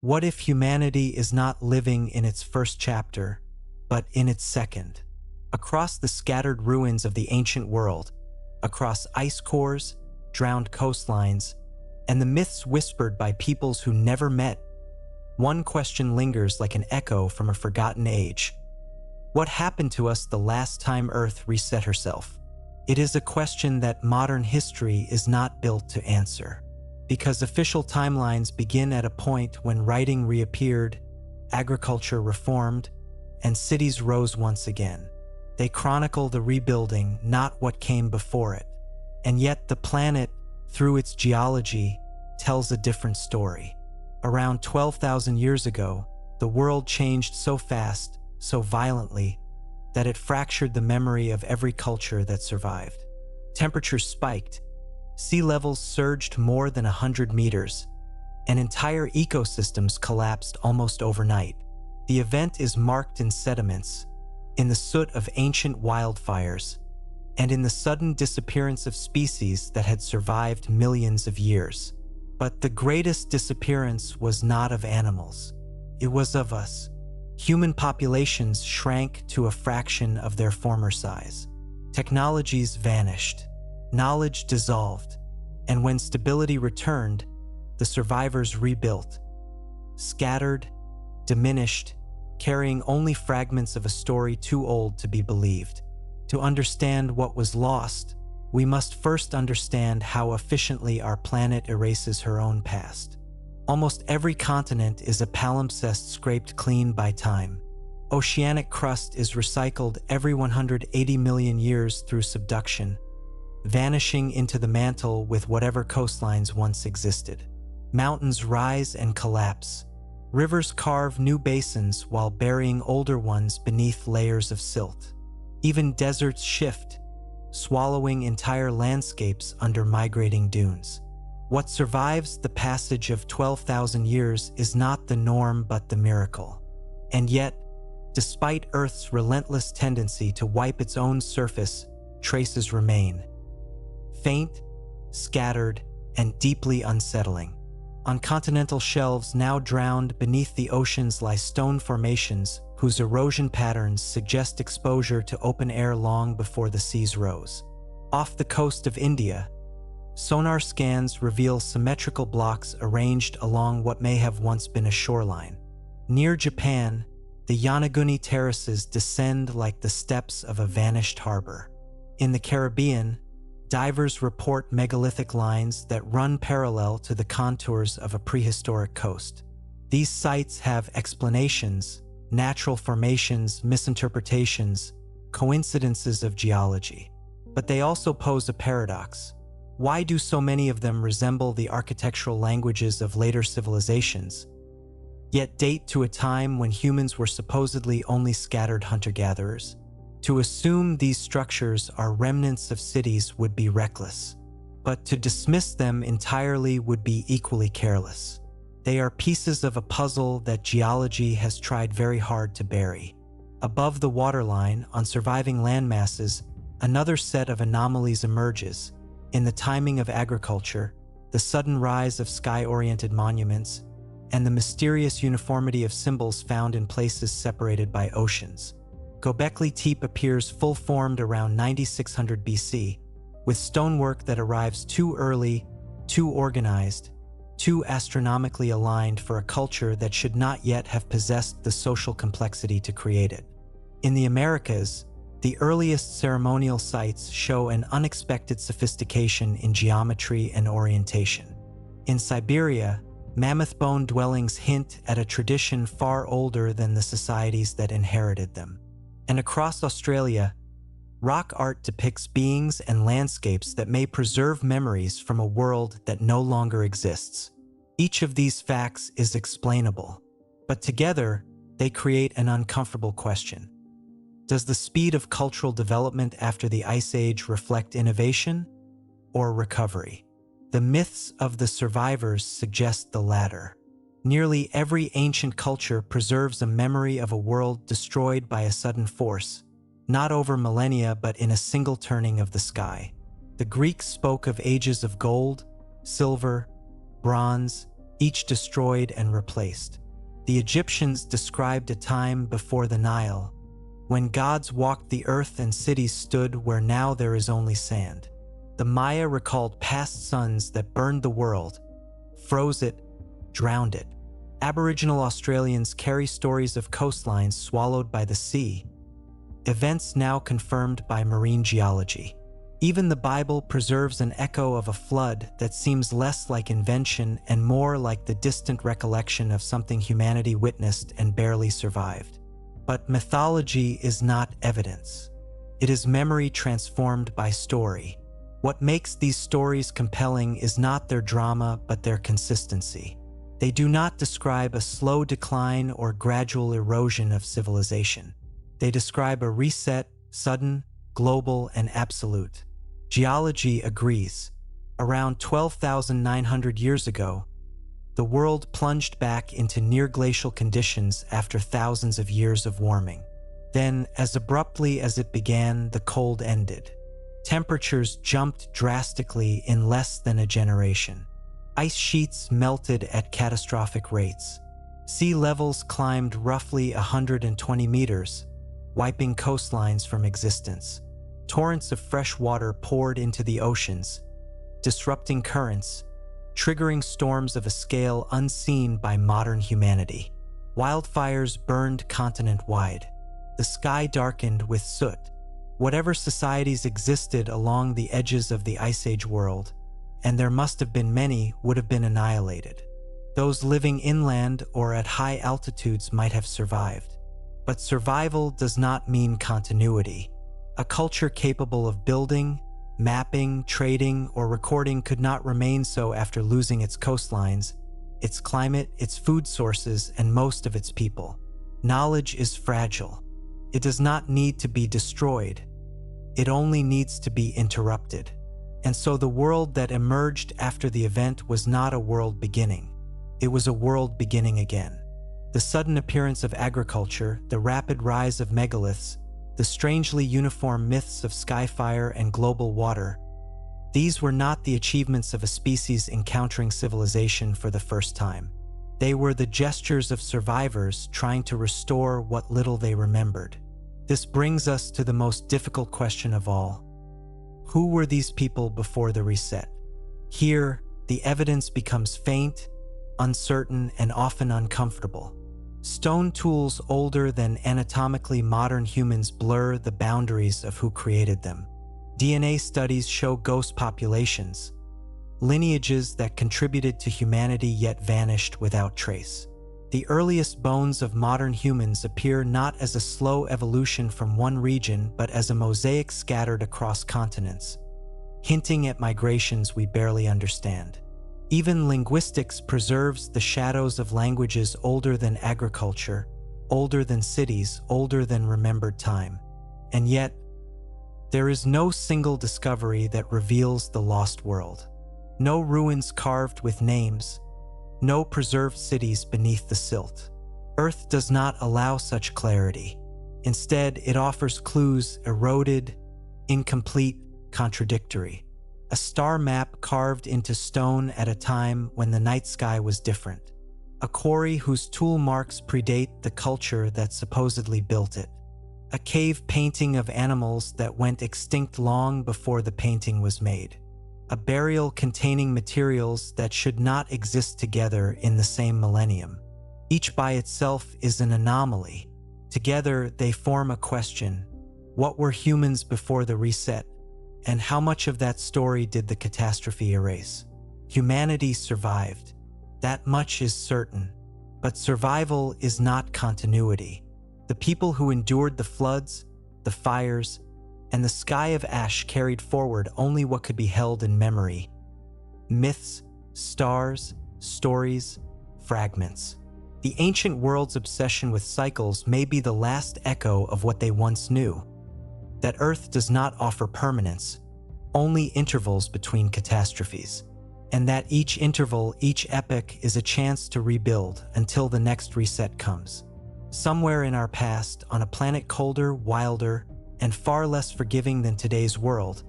What if humanity is not living in its first chapter, but in its second? Across the scattered ruins of the ancient world, across ice cores, drowned coastlines, and the myths whispered by peoples who never met, one question lingers like an echo from a forgotten age. What happened to us the last time Earth reset herself? It is a question that modern history is not built to answer, because official timelines begin at a point when writing reappeared, agriculture reformed, and cities rose once again. They chronicle the rebuilding, not what came before it. And yet the planet, through its geology, tells a different story. Around 12,000 years ago, the world changed so fast, so violently, that it fractured the memory of every culture that survived. Temperatures spiked, sea levels surged more than 100 meters, and entire ecosystems collapsed almost overnight. The event is marked in sediments, in the soot of ancient wildfires, and in the sudden disappearance of species that had survived millions of years. But the greatest disappearance was not of animals. It was of us. Human populations shrank to a fraction of their former size. Technologies vanished. Knowledge dissolved. And when stability returned, the survivors rebuilt. Scattered, diminished, carrying only fragments of a story too old to be believed. To understand what was lost, we must first understand how efficiently our planet erases her own past. Almost every continent is a palimpsest scraped clean by time. Oceanic crust is recycled every 180 million years through subduction, vanishing into the mantle with whatever coastlines once existed. Mountains rise and collapse. Rivers carve new basins while burying older ones beneath layers of silt. Even deserts shift, swallowing entire landscapes under migrating dunes. What survives the passage of 12,000 years is not the norm but the miracle. And yet, despite Earth's relentless tendency to wipe its own surface, traces remain. Faint, scattered, and deeply unsettling. On continental shelves now drowned beneath the oceans lie stone formations whose erosion patterns suggest exposure to open air long before the seas rose. Off the coast of India, sonar scans reveal symmetrical blocks arranged along what may have once been a shoreline. Near Japan, the Yonaguni terraces descend like the steps of a vanished harbor. In the Caribbean, divers report megalithic lines that run parallel to the contours of a prehistoric coast. These sites have explanations, natural formations, misinterpretations, coincidences of geology. But they also pose a paradox. Why do so many of them resemble the architectural languages of later civilizations, yet date to a time when humans were supposedly only scattered hunter-gatherers? To assume these structures are remnants of cities would be reckless, but to dismiss them entirely would be equally careless. They are pieces of a puzzle that geology has tried very hard to bury. Above the waterline, on surviving landmasses, another set of anomalies emerges. In the timing of agriculture, the sudden rise of sky-oriented monuments, and the mysterious uniformity of symbols found in places separated by oceans. Göbekli Tepe appears full-formed around 9600 BC, with stonework that arrives too early, too organized, too astronomically aligned for a culture that should not yet have possessed the social complexity to create it. In the Americas, the earliest ceremonial sites show an unexpected sophistication in geometry and orientation. In Siberia, mammoth bone dwellings hint at a tradition far older than the societies that inherited them. And across Australia, rock art depicts beings and landscapes that may preserve memories from a world that no longer exists. Each of these facts is explainable, but together they create an uncomfortable question. Does the speed of cultural development after the Ice Age reflect innovation or recovery? The myths of the survivors suggest the latter. Nearly every ancient culture preserves a memory of a world destroyed by a sudden force, not over millennia but in a single turning of the sky. The Greeks spoke of ages of gold, silver, bronze, each destroyed and replaced. The Egyptians described a time before the Nile, when gods walked the earth and cities stood where now there is only sand. The Maya recalled past suns that burned the world, froze it, drowned it. Aboriginal Australians carry stories of coastlines swallowed by the sea, events now confirmed by marine geology. Even the Bible preserves an echo of a flood that seems less like invention and more like the distant recollection of something humanity witnessed and barely survived. But mythology is not evidence. It is memory transformed by story. What makes these stories compelling is not their drama, but their consistency. They do not describe a slow decline or gradual erosion of civilization. They describe a reset, sudden, global, and absolute. Geology agrees. Around 12,900 years ago, the world plunged back into near-glacial conditions after thousands of years of warming. Then, as abruptly as it began, the cold ended. Temperatures jumped drastically in less than a generation. Ice sheets melted at catastrophic rates. Sea levels climbed roughly 120 meters, wiping coastlines from existence. Torrents of fresh water poured into the oceans, disrupting currents, triggering storms of a scale unseen by modern humanity. Wildfires burned continent-wide. The sky darkened with soot. Whatever societies existed along the edges of the Ice Age world, and there must have been many, would have been annihilated. Those living inland or at high altitudes might have survived. But survival does not mean continuity. A culture capable of building, mapping, trading, or recording could not remain so after losing its coastlines, its climate, its food sources, and most of its people. Knowledge is fragile. It does not need to be destroyed. It only needs to be interrupted. And so the world that emerged after the event was not a world beginning. It was a world beginning again. The sudden appearance of agriculture, the rapid rise of megaliths, the strangely uniform myths of skyfire and global water, these were not the achievements of a species encountering civilization for the first time. They were the gestures of survivors trying to restore what little they remembered. This brings us to the most difficult question of all. Who were these people before the reset? Here, the evidence becomes faint, uncertain, and often uncomfortable. Stone tools older than anatomically modern humans blur the boundaries of who created them. DNA studies show ghost populations, lineages that contributed to humanity yet vanished without trace. The earliest bones of modern humans appear not as a slow evolution from one region, but as a mosaic scattered across continents, hinting at migrations we barely understand. Even linguistics preserves the shadows of languages older than agriculture, older than cities, older than remembered time. And yet, there is no single discovery that reveals the lost world. No ruins carved with names, no preserved cities beneath the silt. Earth does not allow such clarity. Instead, it offers clues eroded, incomplete, contradictory. A star map carved into stone at a time when the night sky was different. A quarry whose tool marks predate the culture that supposedly built it. A cave painting of animals that went extinct long before the painting was made. A burial containing materials that should not exist together in the same millennium. Each by itself is an anomaly. Together, they form a question. What were humans before the reset? And how much of that story did the catastrophe erase? Humanity survived. That much is certain. But survival is not continuity. The people who endured the floods, the fires, and the sky of ash carried forward only what could be held in memory. Myths, stars, stories, fragments. The ancient world's obsession with cycles may be the last echo of what they once knew. That Earth does not offer permanence, only intervals between catastrophes. And that each interval, each epoch, is a chance to rebuild until the next reset comes. Somewhere in our past, on a planet colder, wilder, and far less forgiving than today's world,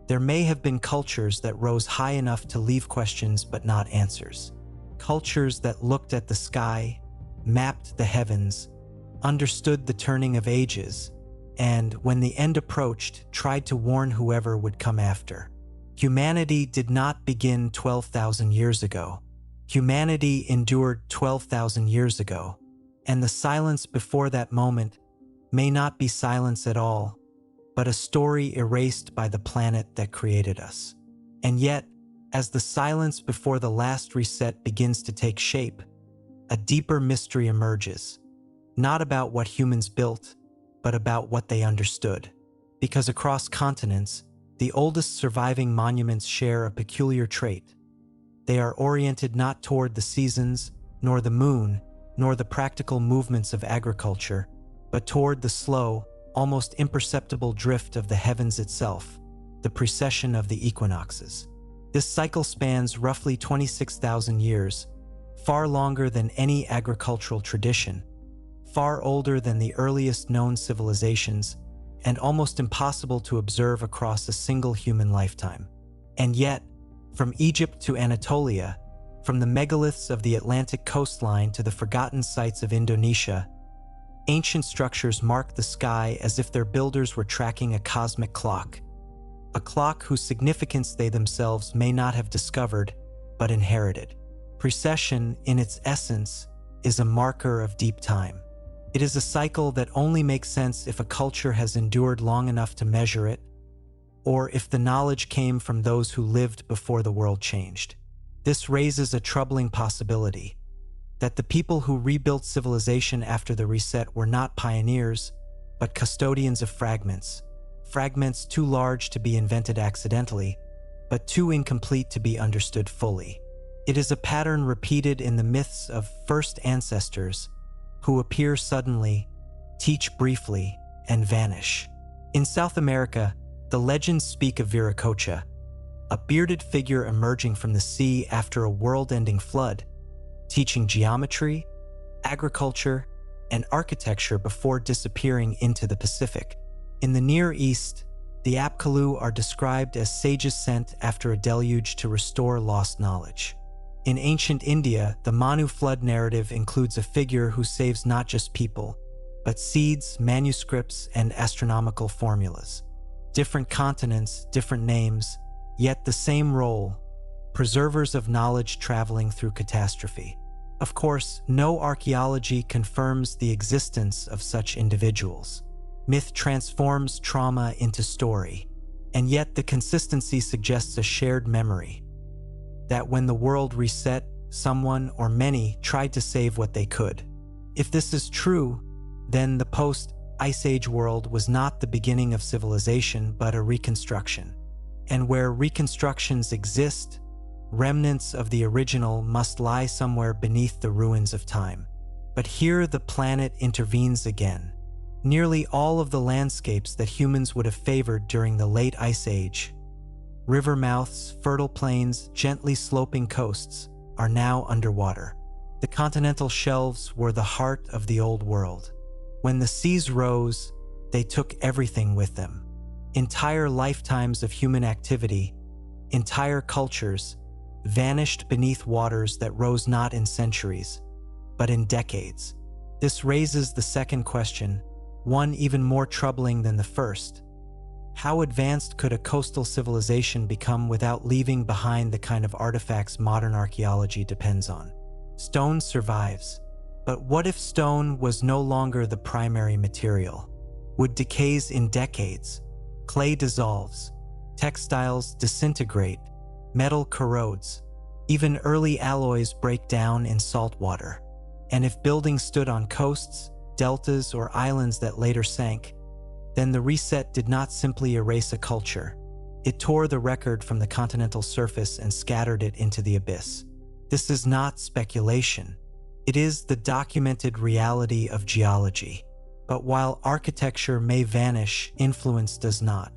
there may have been cultures that rose high enough to leave questions but not answers. cultures that looked at the sky, mapped the heavens, understood the turning of ages, and, when the end approached, tried to warn whoever would come after. Humanity did not begin 12,000 years ago. Humanity endured 12,000 years ago, and the silence before that moment may not be silence at all, but a story erased by the planet that created us. And yet, as the silence before the last reset begins to take shape, a deeper mystery emerges, not about what humans built, but about what they understood. Because across continents, the oldest surviving monuments share a peculiar trait. They are oriented not toward the seasons, nor the moon, nor the practical movements of agriculture, but toward the slow, almost imperceptible drift of the heavens itself, the precession of the equinoxes. This cycle spans roughly 26,000 years, far longer than any agricultural tradition, far older than the earliest known civilizations, and almost impossible to observe across a single human lifetime. And yet, from Egypt to Anatolia, from the megaliths of the Atlantic coastline to the forgotten sites of Indonesia, ancient structures mark the sky as if their builders were tracking a cosmic clock, a clock whose significance they themselves may not have discovered, but inherited. Precession, in its essence, is a marker of deep time. It is a cycle that only makes sense if a culture has endured long enough to measure it, or if the knowledge came from those who lived before the world changed. This raises a troubling possibility, that the people who rebuilt civilization after the reset were not pioneers, but custodians of fragments, fragments too large to be invented accidentally, but too incomplete to be understood fully. It is a pattern repeated in the myths of first ancestors, who appear suddenly, teach briefly, and vanish. In South America, the legends speak of Viracocha, a bearded figure emerging from the sea after a world-ending flood, teaching geometry, agriculture, and architecture before disappearing into the Pacific. In the Near East, the Apkallu are described as sages sent after a deluge to restore lost knowledge. In ancient India, the Manu flood narrative includes a figure who saves not just people, but seeds, manuscripts, and astronomical formulas. Different continents, different names, yet the same role, preservers of knowledge traveling through catastrophe. Of course, no archaeology confirms the existence of such individuals. Myth transforms trauma into story, and yet the consistency suggests a shared memory, that when the world reset, someone or many tried to save what they could. If this is true, then the post-Ice Age world was not the beginning of civilization, but a reconstruction. And where reconstructions exist, remnants of the original must lie somewhere beneath the ruins of time. But here the planet intervenes again. Nearly all of the landscapes that humans would have favored during the late Ice Age, river mouths, fertile plains, gently sloping coasts, are now underwater. The continental shelves were the heart of the old world. When the seas rose, they took everything with them. Entire lifetimes of human activity, entire cultures, vanished beneath waters that rose not in centuries, but in decades. This raises the second question, one even more troubling than the first. How advanced could a coastal civilization become without leaving behind the kind of artifacts modern archaeology depends on? Stone survives, but what if stone was no longer the primary material? Wood decays in decades, clay dissolves, textiles disintegrate, metal corrodes, even early alloys break down in salt water. And if buildings stood on coasts, deltas, or islands that later sank, then the reset did not simply erase a culture. It tore the record from the continental surface and scattered it into the abyss. This is not speculation. It is the documented reality of geology. But while architecture may vanish, influence does not.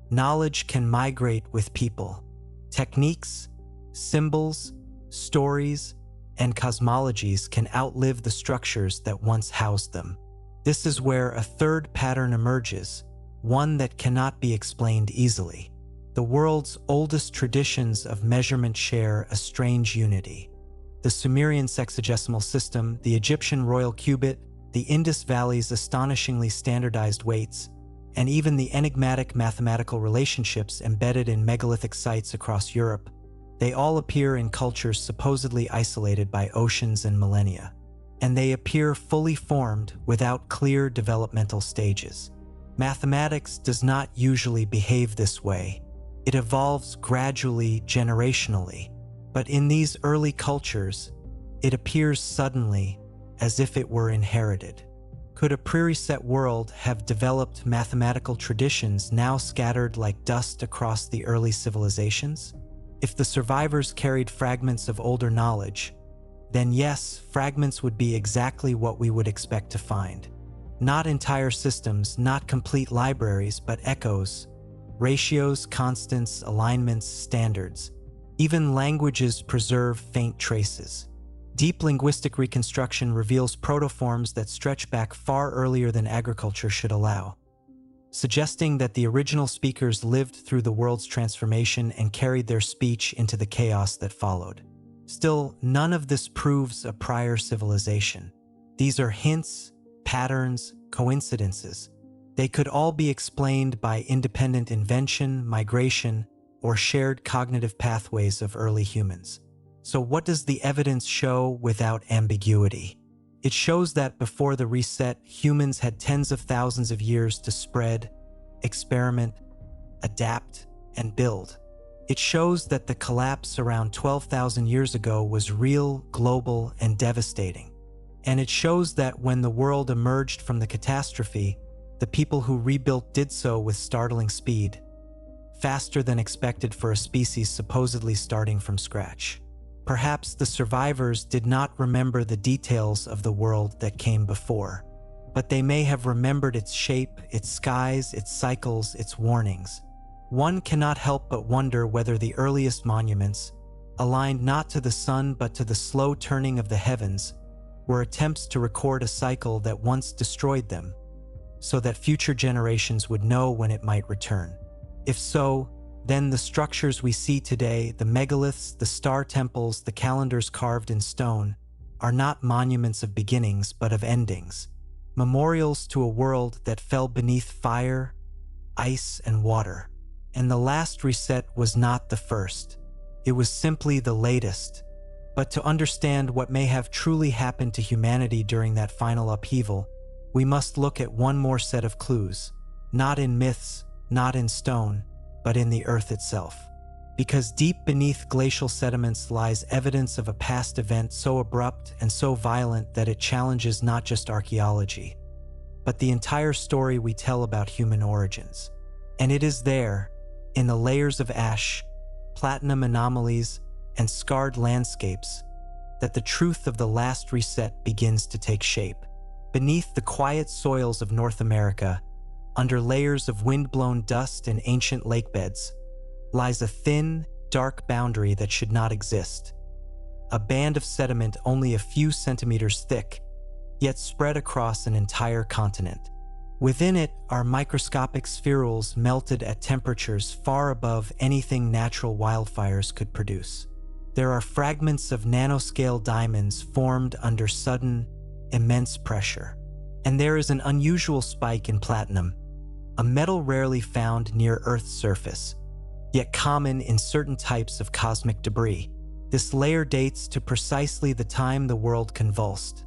Knowledge can migrate with people. Techniques, symbols, stories, and cosmologies can outlive the structures that once housed them. This is where a third pattern emerges, one that cannot be explained easily. The world's oldest traditions of measurement share a strange unity. the Sumerian sexagesimal system, the Egyptian royal cubit, the Indus Valley's astonishingly standardized weights, and even the enigmatic mathematical relationships embedded in megalithic sites across Europe, they all appear in cultures supposedly isolated by oceans and millennia. And they appear fully formed without clear developmental stages. Mathematics does not usually behave this way. It evolves gradually, generationally. But in these early cultures, it appears suddenly, as if it were inherited. Could a pre-reset world have developed mathematical traditions now scattered like dust across the early civilizations? If the survivors carried fragments of older knowledge, then yes, fragments would be exactly what we would expect to find. Not entire systems, not complete libraries, but echoes, ratios, constants, alignments, standards. Even languages preserve faint traces. Deep linguistic reconstruction reveals protoforms that stretch back far earlier than agriculture should allow, suggesting that the original speakers lived through the world's transformation and carried their speech into the chaos that followed. Still, none of this proves a prior civilization. These are hints, patterns, coincidences. They could all be explained by independent invention, migration, or shared cognitive pathways of early humans. So what does the evidence show without ambiguity? It shows that before the reset, humans had tens of thousands of years to spread, experiment, adapt, and build. It shows that the collapse around 12,000 years ago was real, global, and devastating. And it shows that when the world emerged from the catastrophe, the people who rebuilt did so with startling speed, faster than expected for a species supposedly starting from scratch. Perhaps the survivors did not remember the details of the world that came before, but they may have remembered its shape, its skies, its cycles, its warnings. One cannot help but wonder whether the earliest monuments, aligned not to the sun but to the slow turning of the heavens, were attempts to record a cycle that once destroyed them, so that future generations would know when it might return. If so, then the structures we see today, the megaliths, the star temples, the calendars carved in stone, are not monuments of beginnings but of endings, memorials to a world that fell beneath fire, ice, and water. And the last reset was not the first. It was simply the latest. But to understand what may have truly happened to humanity during that final upheaval, we must look at one more set of clues, not in myths, not in stone, but in the earth itself. Because deep beneath glacial sediments lies evidence of a past event so abrupt and so violent that it challenges not just archaeology, but the entire story we tell about human origins. And it is there, in the layers of ash, platinum anomalies, and scarred landscapes, that the truth of the last reset begins to take shape. Beneath the quiet soils of North America, under layers of wind-blown dust and ancient lake beds, lies a thin, dark boundary that should not exist. A band of sediment only a few centimeters thick, yet spread across an entire continent. Within it are microscopic spherules melted at temperatures far above anything natural wildfires could produce. There are fragments of nanoscale diamonds formed under sudden, immense pressure. And there is an unusual spike in platinum, a metal rarely found near Earth's surface, yet common in certain types of cosmic debris. This layer dates to precisely the time the world convulsed,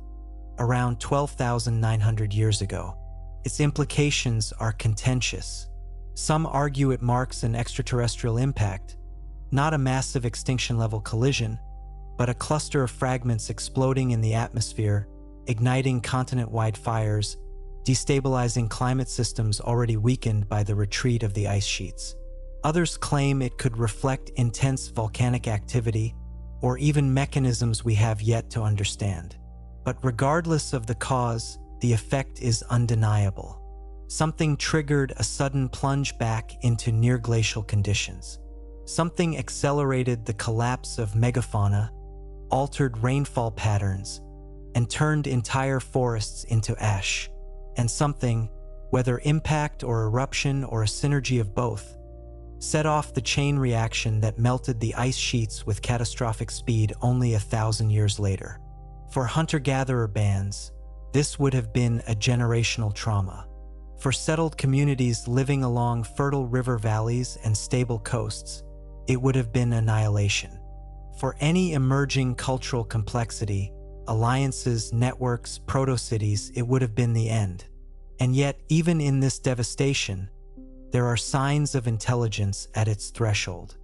around 12,900 years ago. Its implications are contentious. Some argue it marks an extraterrestrial impact, not a massive extinction-level collision, but a cluster of fragments exploding in the atmosphere, igniting continent-wide fires, destabilizing climate systems already weakened by the retreat of the ice sheets. Others claim it could reflect intense volcanic activity, or even mechanisms we have yet to understand. But regardless of the cause, the effect is undeniable. Something triggered a sudden plunge back into near-glacial conditions. Something accelerated the collapse of megafauna, altered rainfall patterns, and turned entire forests into ash. And something, whether impact or eruption or a synergy of both, set off the chain reaction that melted the ice sheets with catastrophic speed only 1,000 years later. For hunter-gatherer bands, this would have been a generational trauma. For settled communities living along fertile river valleys and stable coasts, it would have been annihilation. For any emerging cultural complexity, alliances, networks, proto-cities, it would have been the end. And yet, even in this devastation, there are signs of intelligence at its threshold.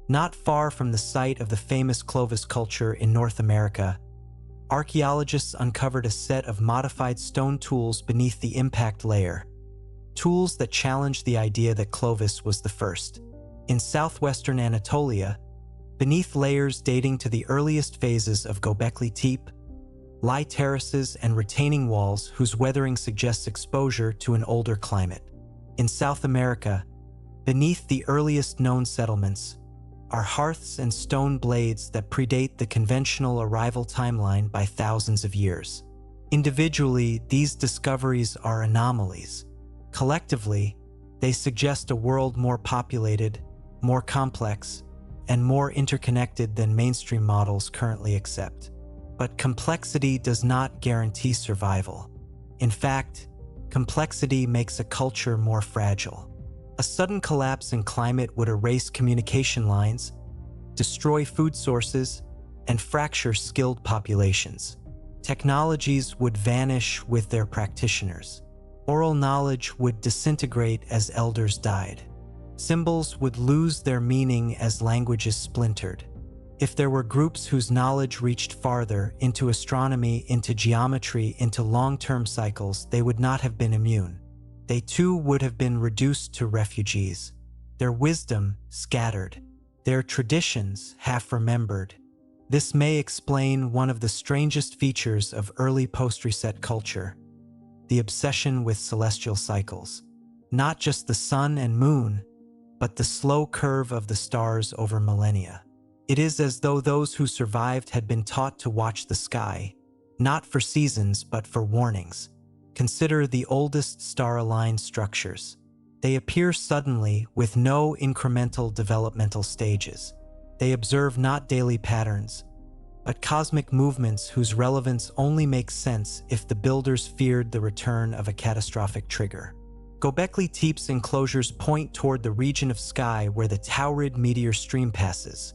Not far from the site of the famous Clovis culture in North America, archaeologists uncovered a set of modified stone tools beneath the impact layer, tools that challenged the idea that Clovis was the first. In southwestern Anatolia, beneath layers dating to the earliest phases of Göbekli Tepe, lie terraces and retaining walls whose weathering suggests exposure to an older climate. In South America, beneath the earliest known settlements, are hearths and stone blades that predate the conventional arrival timeline by thousands of years. Individually, these discoveries are anomalies. Collectively, they suggest a world more populated, more complex, and more interconnected than mainstream models currently accept. But complexity does not guarantee survival. In fact, complexity makes a culture more fragile. A sudden collapse in climate would erase communication lines, destroy food sources, and fracture skilled populations. Technologies would vanish with their practitioners. Oral knowledge would disintegrate as elders died. Symbols would lose their meaning as languages splintered. If there were groups whose knowledge reached farther, into astronomy, into geometry, into long-term cycles, they would not have been immune. They too would have been reduced to refugees, their wisdom scattered, their traditions half-remembered. This may explain one of the strangest features of early post-reset culture, the obsession with celestial cycles. Not just the sun and moon, but the slow curve of the stars over millennia. It is as though those who survived had been taught to watch the sky, not for seasons but for warnings. Consider the oldest star-aligned structures. They appear suddenly with no incremental developmental stages. They observe not daily patterns, but cosmic movements whose relevance only makes sense if the builders feared the return of a catastrophic trigger. Göbekli Tepe's enclosures point toward the region of sky where the Taurid meteor stream passes,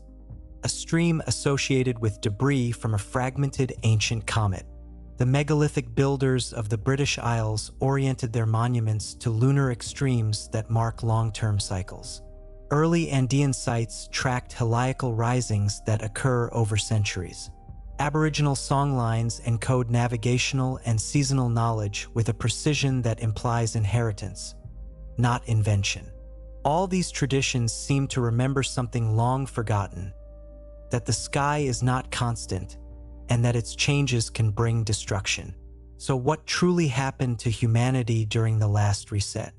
a stream associated with debris from a fragmented ancient comet. The megalithic builders of the British Isles oriented their monuments to lunar extremes that mark long-term cycles. Early Andean sites tracked heliacal risings that occur over centuries. Aboriginal songlines encode navigational and seasonal knowledge with a precision that implies inheritance, not invention. All these traditions seem to remember something long forgotten, that the sky is not constant, and that its changes can bring destruction. So what truly happened to humanity during the last reset?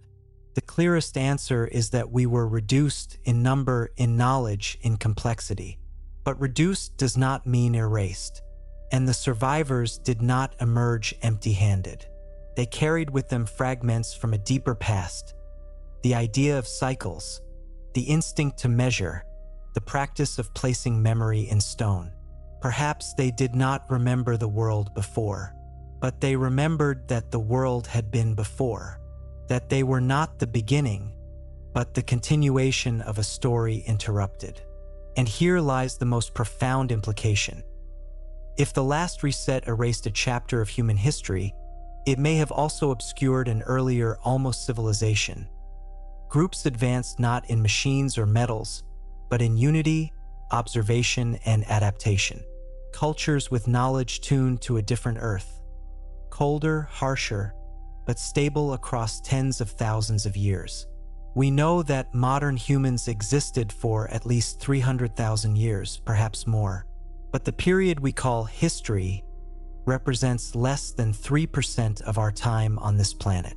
The clearest answer is that we were reduced in number, in knowledge, in complexity. But reduced does not mean erased. And the survivors did not emerge empty-handed. They carried with them fragments from a deeper past, the idea of cycles, the instinct to measure, the practice of placing memory in stone. Perhaps they did not remember the world before, but they remembered that the world had been before, that they were not the beginning, but the continuation of a story interrupted. And here lies the most profound implication. If the last reset erased a chapter of human history, it may have also obscured an earlier, almost civilization. Groups advanced not in machines or metals, but in unity, observation, and adaptation. Cultures with knowledge tuned to a different earth, colder, harsher, but stable across tens of thousands of years. We know that modern humans existed for at least 300,000 years, perhaps more. But the period we call history represents less than 3% of our time on this planet.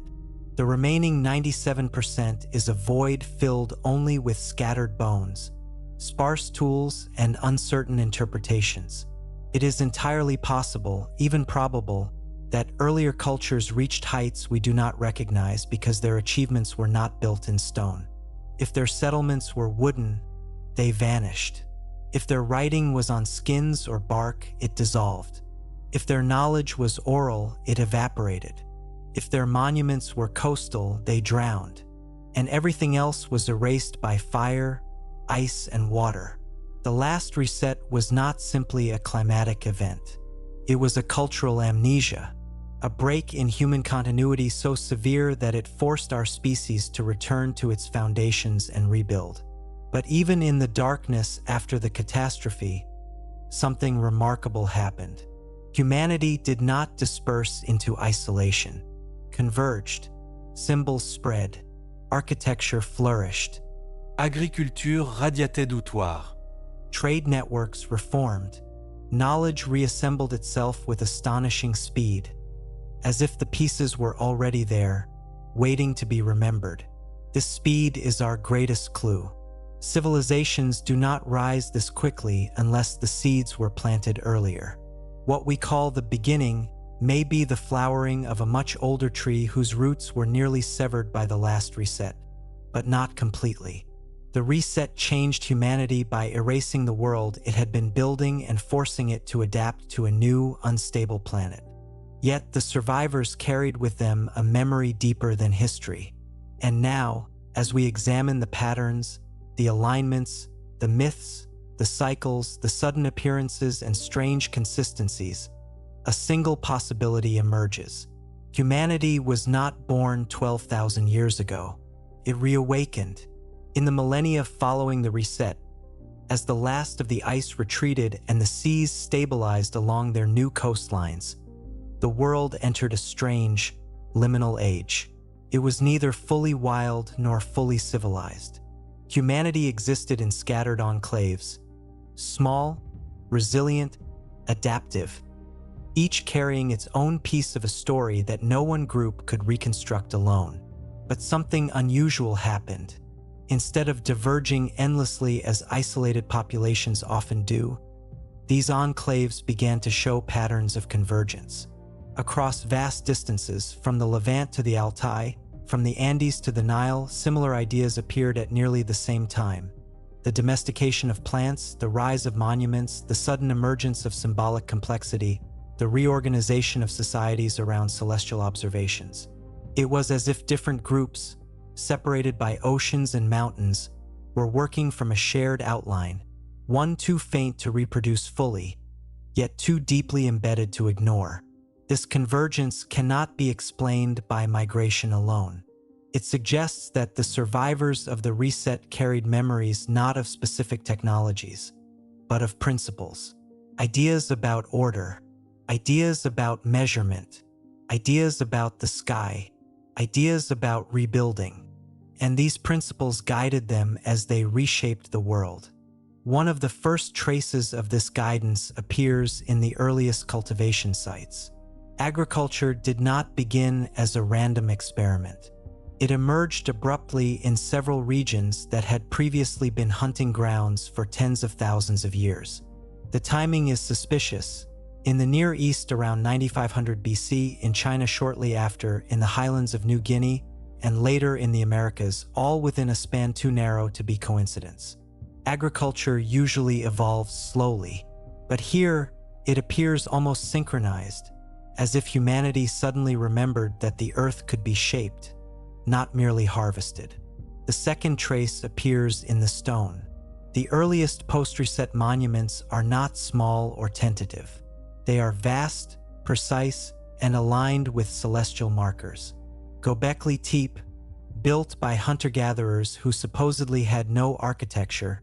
The remaining 97% is a void filled only with scattered bones, sparse tools, and uncertain interpretations. It is entirely possible, even probable, that earlier cultures reached heights we do not recognize because their achievements were not built in stone. If their settlements were wooden, they vanished. If their writing was on skins or bark, it dissolved. If their knowledge was oral, it evaporated. If their monuments were coastal, they drowned. And everything else was erased by fire, ice, and water. The last reset was not simply a climatic event. It was a cultural amnesia, a break in human continuity so severe that it forced our species to return to its foundations and rebuild. But even in the darkness after the catastrophe, something remarkable happened. Humanity did not disperse into isolation. Converged, symbols spread, architecture flourished. Agriculture radiatait doutoir. Trade networks reformed. Knowledge reassembled itself with astonishing speed, as if the pieces were already there, waiting to be remembered. This speed is our greatest clue. Civilizations do not rise this quickly unless the seeds were planted earlier. What we call the beginning may be the flowering of a much older tree whose roots were nearly severed by the last reset, but not completely. The reset changed humanity by erasing the world it had been building and forcing it to adapt to a new, unstable planet. Yet the survivors carried with them a memory deeper than history. And now, as we examine the patterns, the alignments, the myths, the cycles, the sudden appearances, and strange consistencies, a single possibility emerges. Humanity was not born 12,000 years ago. It reawakened. In the millennia following the reset, as the last of the ice retreated and the seas stabilized along their new coastlines, the world entered a strange, liminal age. It was neither fully wild nor fully civilized. Humanity existed in scattered enclaves, small, resilient, adaptive, each carrying its own piece of a story that no one group could reconstruct alone. But something unusual happened. Instead of diverging endlessly as isolated populations often do, these enclaves began to show patterns of convergence. Across vast distances, from the Levant to the Altai, from the Andes to the Nile, similar ideas appeared at nearly the same time. The domestication of plants, the rise of monuments, the sudden emergence of symbolic complexity, the reorganization of societies around celestial observations. It was as if different groups, separated by oceans and mountains, were working from a shared outline, one too faint to reproduce fully, yet too deeply embedded to ignore. This convergence cannot be explained by migration alone. It suggests that the survivors of the reset carried memories not of specific technologies, but of principles. Ideas about order, ideas about measurement, ideas about the sky, ideas about rebuilding. And these principles guided them as they reshaped the world. One of the first traces of this guidance appears in the earliest cultivation sites. Agriculture did not begin as a random experiment. It emerged abruptly in several regions that had previously been hunting grounds for tens of thousands of years. The timing is suspicious. In the Near East around 9500 BC, in China shortly after, in the highlands of New Guinea, and later in the Americas, all within a span too narrow to be coincidence. Agriculture usually evolves slowly, but here it appears almost synchronized, as if humanity suddenly remembered that the earth could be shaped, not merely harvested. The second trace appears in the stone. The earliest post-reset monuments are not small or tentative. They are vast, precise, and aligned with celestial markers. Göbekli Tepe, built by hunter-gatherers who supposedly had no architecture,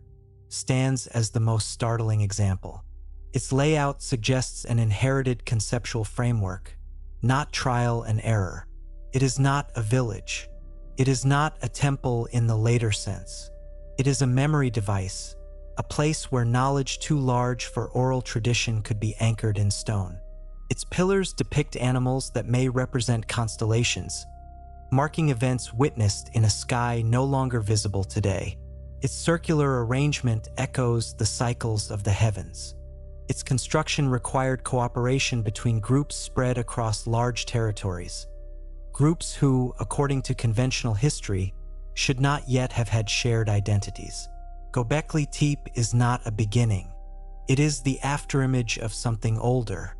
stands as the most startling example. Its layout suggests an inherited conceptual framework, not trial and error. It is not a village. It is not a temple in the later sense. It is a memory device, a place where knowledge too large for oral tradition could be anchored in stone. Its pillars depict animals that may represent constellations, marking events witnessed in a sky no longer visible today. Its circular arrangement echoes the cycles of the heavens. Its construction required cooperation between groups spread across large territories. Groups who, according to conventional history, should not yet have had shared identities. Göbekli Tepe is not a beginning. It is the afterimage of something older.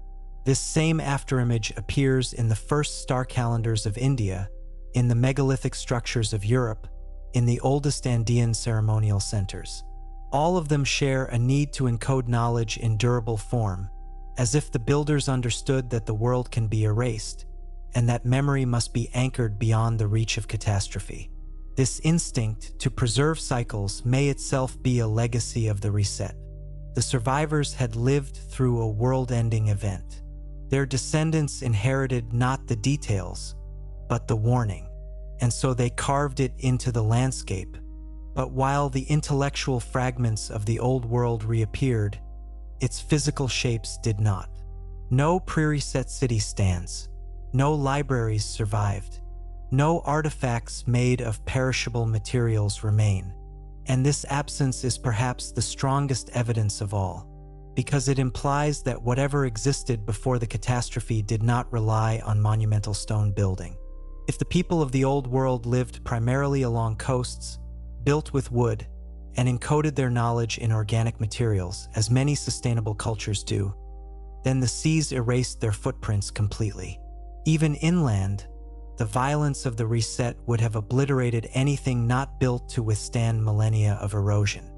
This same afterimage appears in the first star calendars of India, in the megalithic structures of Europe, in the oldest Andean ceremonial centers. All of them share a need to encode knowledge in durable form, as if the builders understood that the world can be erased, and that memory must be anchored beyond the reach of catastrophe. This instinct to preserve cycles may itself be a legacy of the reset. The survivors had lived through a world-ending event. Their descendants inherited not the details, but the warning, and so they carved it into the landscape. But while the intellectual fragments of the old world reappeared, its physical shapes did not. No pre-reset city stands. No libraries survived. No artifacts made of perishable materials remain. And this absence is perhaps the strongest evidence of all, because it implies that whatever existed before the catastrophe did not rely on monumental stone building. If the people of the old world lived primarily along coasts, built with wood, and encoded their knowledge in organic materials, as many sustainable cultures do, then the seas erased their footprints completely. Even inland, the violence of the reset would have obliterated anything not built to withstand millennia of erosion.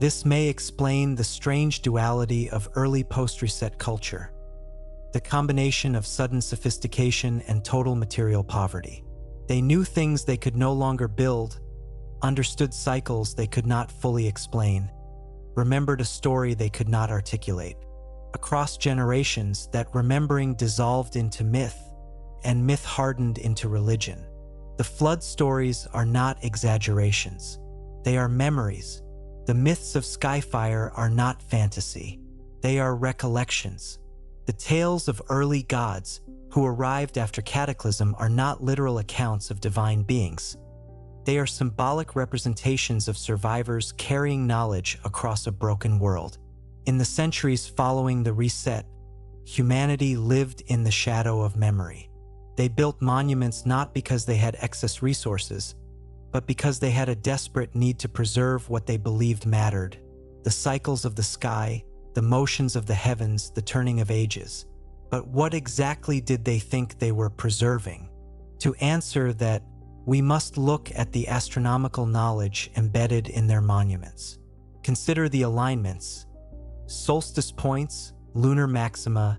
This may explain the strange duality of early post-reset culture, the combination of sudden sophistication and total material poverty. They knew things they could no longer build, understood cycles they could not fully explain, remembered a story they could not articulate. Across generations, that remembering dissolved into myth, and myth hardened into religion. The flood stories are not exaggerations. They are memories. The myths of Skyfire are not fantasy. They are recollections. The tales of early gods who arrived after cataclysm are not literal accounts of divine beings. They are symbolic representations of survivors carrying knowledge across a broken world. In the centuries following the reset, humanity lived in the shadow of memory. They built monuments not because they had excess resources, but because they had a desperate need to preserve what they believed mattered: the cycles of the sky, the motions of the heavens, the turning of ages. But what exactly did they think they were preserving? To answer that, we must look at the astronomical knowledge embedded in their monuments. Consider the alignments: solstice points, lunar maxima,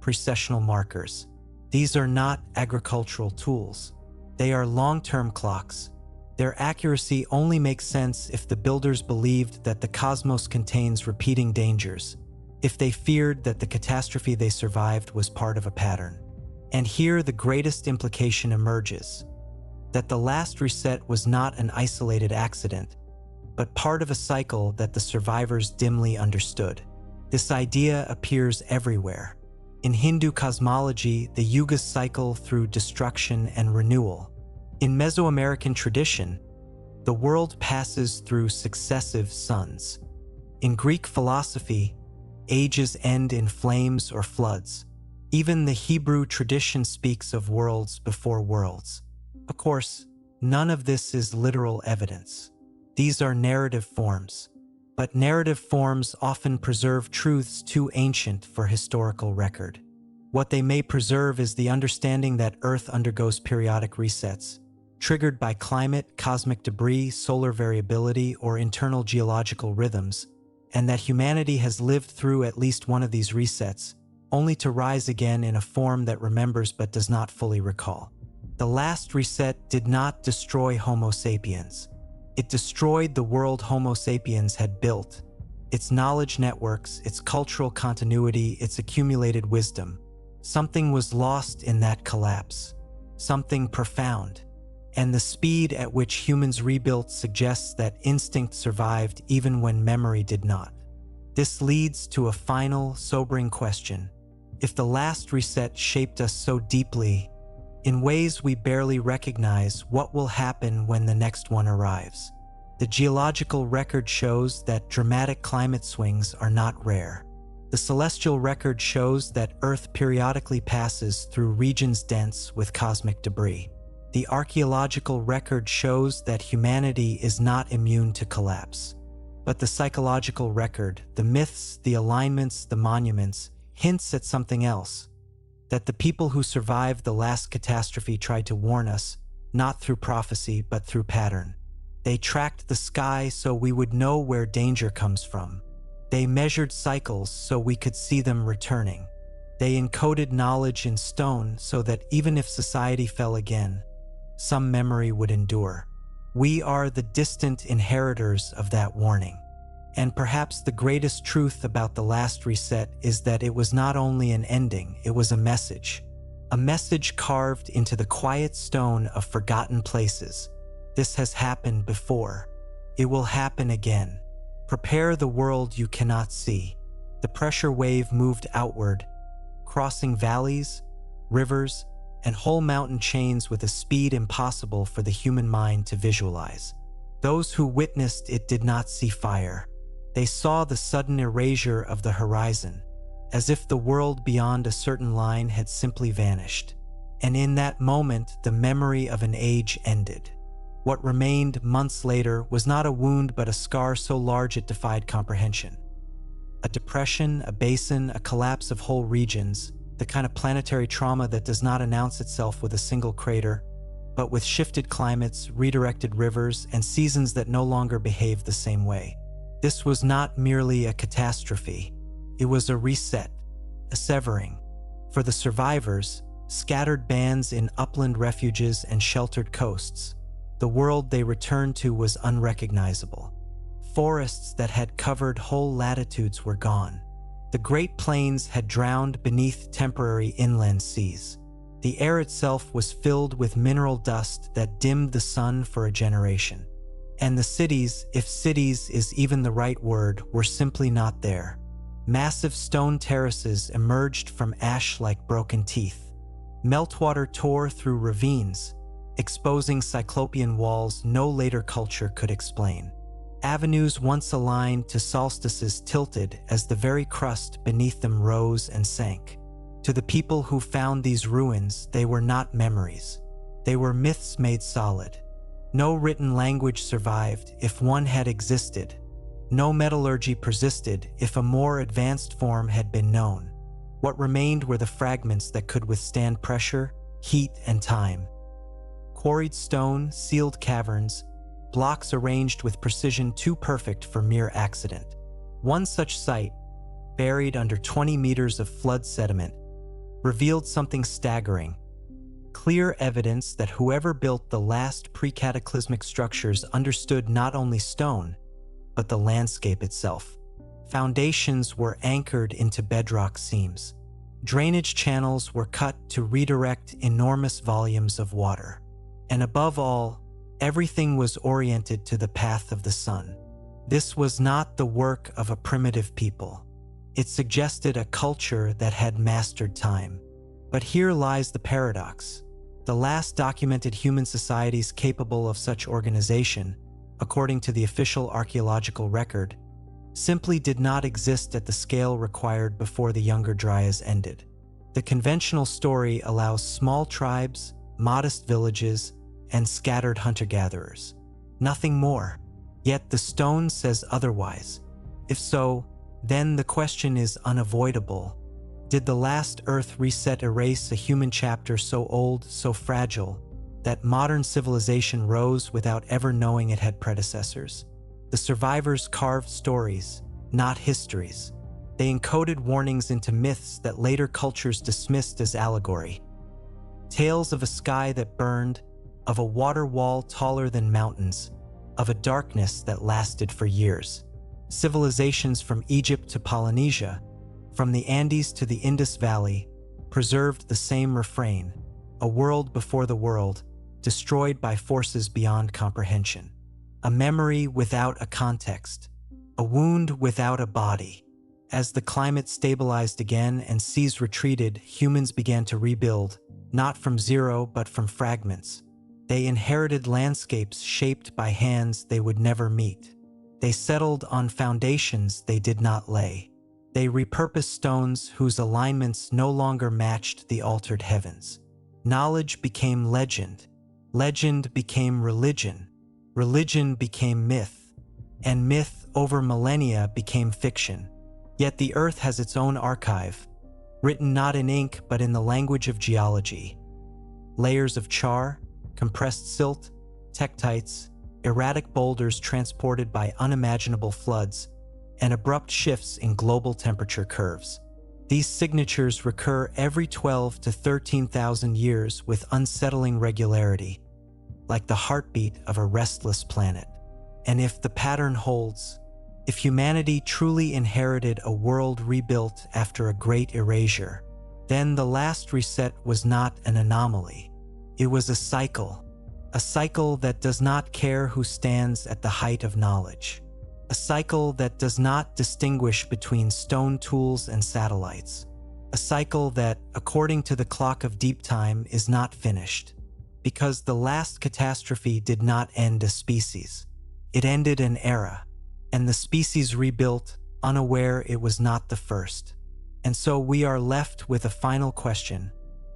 precessional markers. These are not agricultural tools. They are long-term clocks. Their accuracy only makes sense if the builders believed that the cosmos contains repeating dangers, if they feared that the catastrophe they survived was part of a pattern. And here the greatest implication emerges: that the last reset was not an isolated accident, but part of a cycle that the survivors dimly understood. This idea appears everywhere. In Hindu cosmology, the yugas cycle through destruction and renewal. In Mesoamerican tradition, the world passes through successive suns. In Greek philosophy, ages end in flames or floods. Even the Hebrew tradition speaks of worlds before worlds. Of course, none of this is literal evidence. These are narrative forms. But narrative forms often preserve truths too ancient for historical record. What they may preserve is the understanding that Earth undergoes periodic resets, triggered by climate, cosmic debris, solar variability, or internal geological rhythms, and that humanity has lived through at least one of these resets, only to rise again in a form that remembers but does not fully recall. The last reset did not destroy Homo sapiens. It destroyed the world Homo sapiens had built, its knowledge networks, its cultural continuity, its accumulated wisdom. Something was lost in that collapse, something profound. And the speed at which humans rebuilt suggests that instinct survived even when memory did not. This leads to a final, sobering question. If the last reset shaped us so deeply, in ways we barely recognize, what will happen when the next one arrives? The geological record shows that dramatic climate swings are not rare. The celestial record shows that Earth periodically passes through regions dense with cosmic debris. The archaeological record shows that humanity is not immune to collapse. But the psychological record, the myths, the alignments, the monuments, hints at something else. That the people who survived the last catastrophe tried to warn us, not through prophecy, but through pattern. They tracked the sky so we would know where danger comes from. They measured cycles so we could see them returning. They encoded knowledge in stone so that even if society fell again, some memory would endure. We are the distant inheritors of that warning. And perhaps the greatest truth about the last reset is that it was not only an ending, it was a message. A message carved into the quiet stone of forgotten places. This has happened before. It will happen again. Prepare the world you cannot see. The pressure wave moved outward, crossing valleys, rivers, and whole mountain chains with a speed impossible for the human mind to visualize. Those who witnessed it did not see fire. They saw the sudden erasure of the horizon, as if the world beyond a certain line had simply vanished. And in that moment, the memory of an age ended. What remained months later was not a wound but a scar so large it defied comprehension. A depression, a basin, a collapse of whole regions, the kind of planetary trauma that does not announce itself with a single crater, but with shifted climates, redirected rivers, and seasons that no longer behave the same way. This was not merely a catastrophe. It was a reset, a severing. For the survivors, scattered bands in upland refuges and sheltered coasts, the world they returned to was unrecognizable. Forests that had covered whole latitudes were gone. The Great Plains had drowned beneath temporary inland seas. The air itself was filled with mineral dust that dimmed the sun for a generation. And the cities, if cities is even the right word, were simply not there. Massive stone terraces emerged from ash like broken teeth. Meltwater tore through ravines, exposing cyclopean walls no later culture could explain. Avenues once aligned to solstices tilted as the very crust beneath them rose and sank. To the people who found these ruins, they were not memories. They were myths made solid. No written language survived if one had existed. No metallurgy persisted if a more advanced form had been known. What remained were the fragments that could withstand pressure, heat, and time. Quarried stone, sealed caverns, blocks arranged with precision too perfect for mere accident. One such site, buried under 20 meters of flood sediment, revealed something staggering. Clear evidence that whoever built the last pre-cataclysmic structures understood not only stone, but the landscape itself. Foundations were anchored into bedrock seams. Drainage channels were cut to redirect enormous volumes of water. And above all, everything was oriented to the path of the sun. This was not the work of a primitive people. It suggested a culture that had mastered time. But here lies the paradox. The last documented human societies capable of such organization, according to the official archaeological record, simply did not exist at the scale required before the Younger Dryas ended. The conventional story allows small tribes, modest villages, and scattered hunter-gatherers. Nothing more. Yet the stone says otherwise. If so, then the question is unavoidable. Did the last Earth reset erase a human chapter so old, so fragile, that modern civilization rose without ever knowing it had predecessors? The survivors carved stories, not histories. They encoded warnings into myths that later cultures dismissed as allegory. Tales of a sky that burned, of a water wall taller than mountains, of a darkness that lasted for years. Civilizations from Egypt to Polynesia, from the Andes to the Indus Valley, preserved the same refrain: a world before the world, destroyed by forces beyond comprehension. A memory without a context, a wound without a body. As the climate stabilized again and seas retreated, humans began to rebuild, not from zero but from fragments. They inherited landscapes shaped by hands they would never meet. They settled on foundations they did not lay. They repurposed stones whose alignments no longer matched the altered heavens. Knowledge became legend, Legend became religion, religion became myth, and myth over millennia became fiction. Yet the Earth has its own archive, written not in ink but in the language of geology. Layers of char, compressed silt, tektites, erratic boulders transported by unimaginable floods, and abrupt shifts in global temperature curves. These signatures recur every 12 to 13,000 years with unsettling regularity, like the heartbeat of a restless planet. And if the pattern holds, if humanity truly inherited a world rebuilt after a great erasure, then the last reset was not an anomaly. It was a cycle that does not care who stands at the height of knowledge, a cycle that does not distinguish between stone tools and satellites, a cycle that, according to the clock of deep time, is not finished, because the last catastrophe did not end a species. It ended an era, and the species rebuilt, unaware it was not the first. And so we are left with a final question,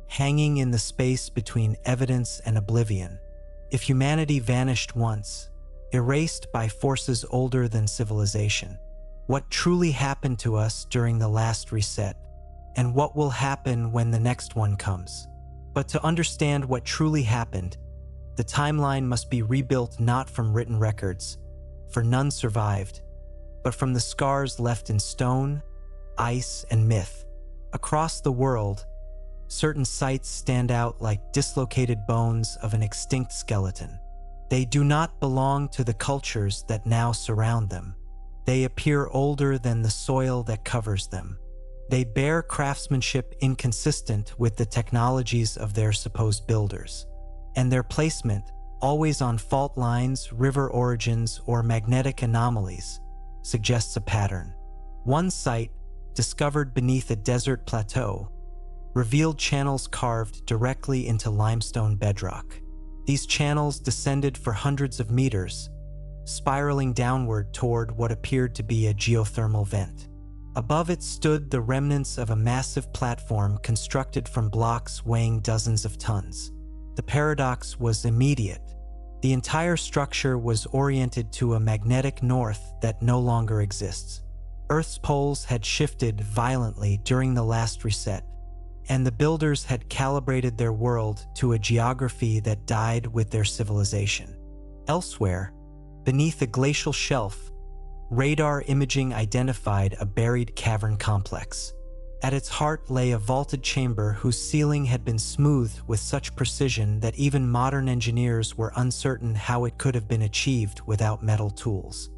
hanging in the space between evidence and oblivion. If humanity vanished once, erased by forces older than civilization, what truly happened to us during the last reset, and what will happen when the next one comes? But to understand what truly happened, the timeline must be rebuilt not from written records, for none survived, but from the scars left in stone, ice, and myth. Across the world, certain sites stand out like dislocated bones of an extinct skeleton. They do not belong to the cultures that now surround them. They appear older than the soil that covers them. They bear craftsmanship inconsistent with the technologies of their supposed builders, and their placement, always on fault lines, river origins, or magnetic anomalies, suggests a pattern. One site, discovered beneath a desert plateau, revealed channels carved directly into limestone bedrock. These channels descended for hundreds of meters, spiraling downward toward what appeared to be a geothermal vent. Above it stood the remnants of a massive platform constructed from blocks weighing dozens of tons. The paradox was immediate. The entire structure was oriented to a magnetic north that no longer exists. Earth's poles had shifted violently during the last reset, and the builders had calibrated their world to a geography that died with their civilization. Elsewhere, beneath a glacial shelf, radar imaging identified a buried cavern complex. At its heart lay a vaulted chamber whose ceiling had been smoothed with such precision that even modern engineers were uncertain how it could have been achieved without metal tools.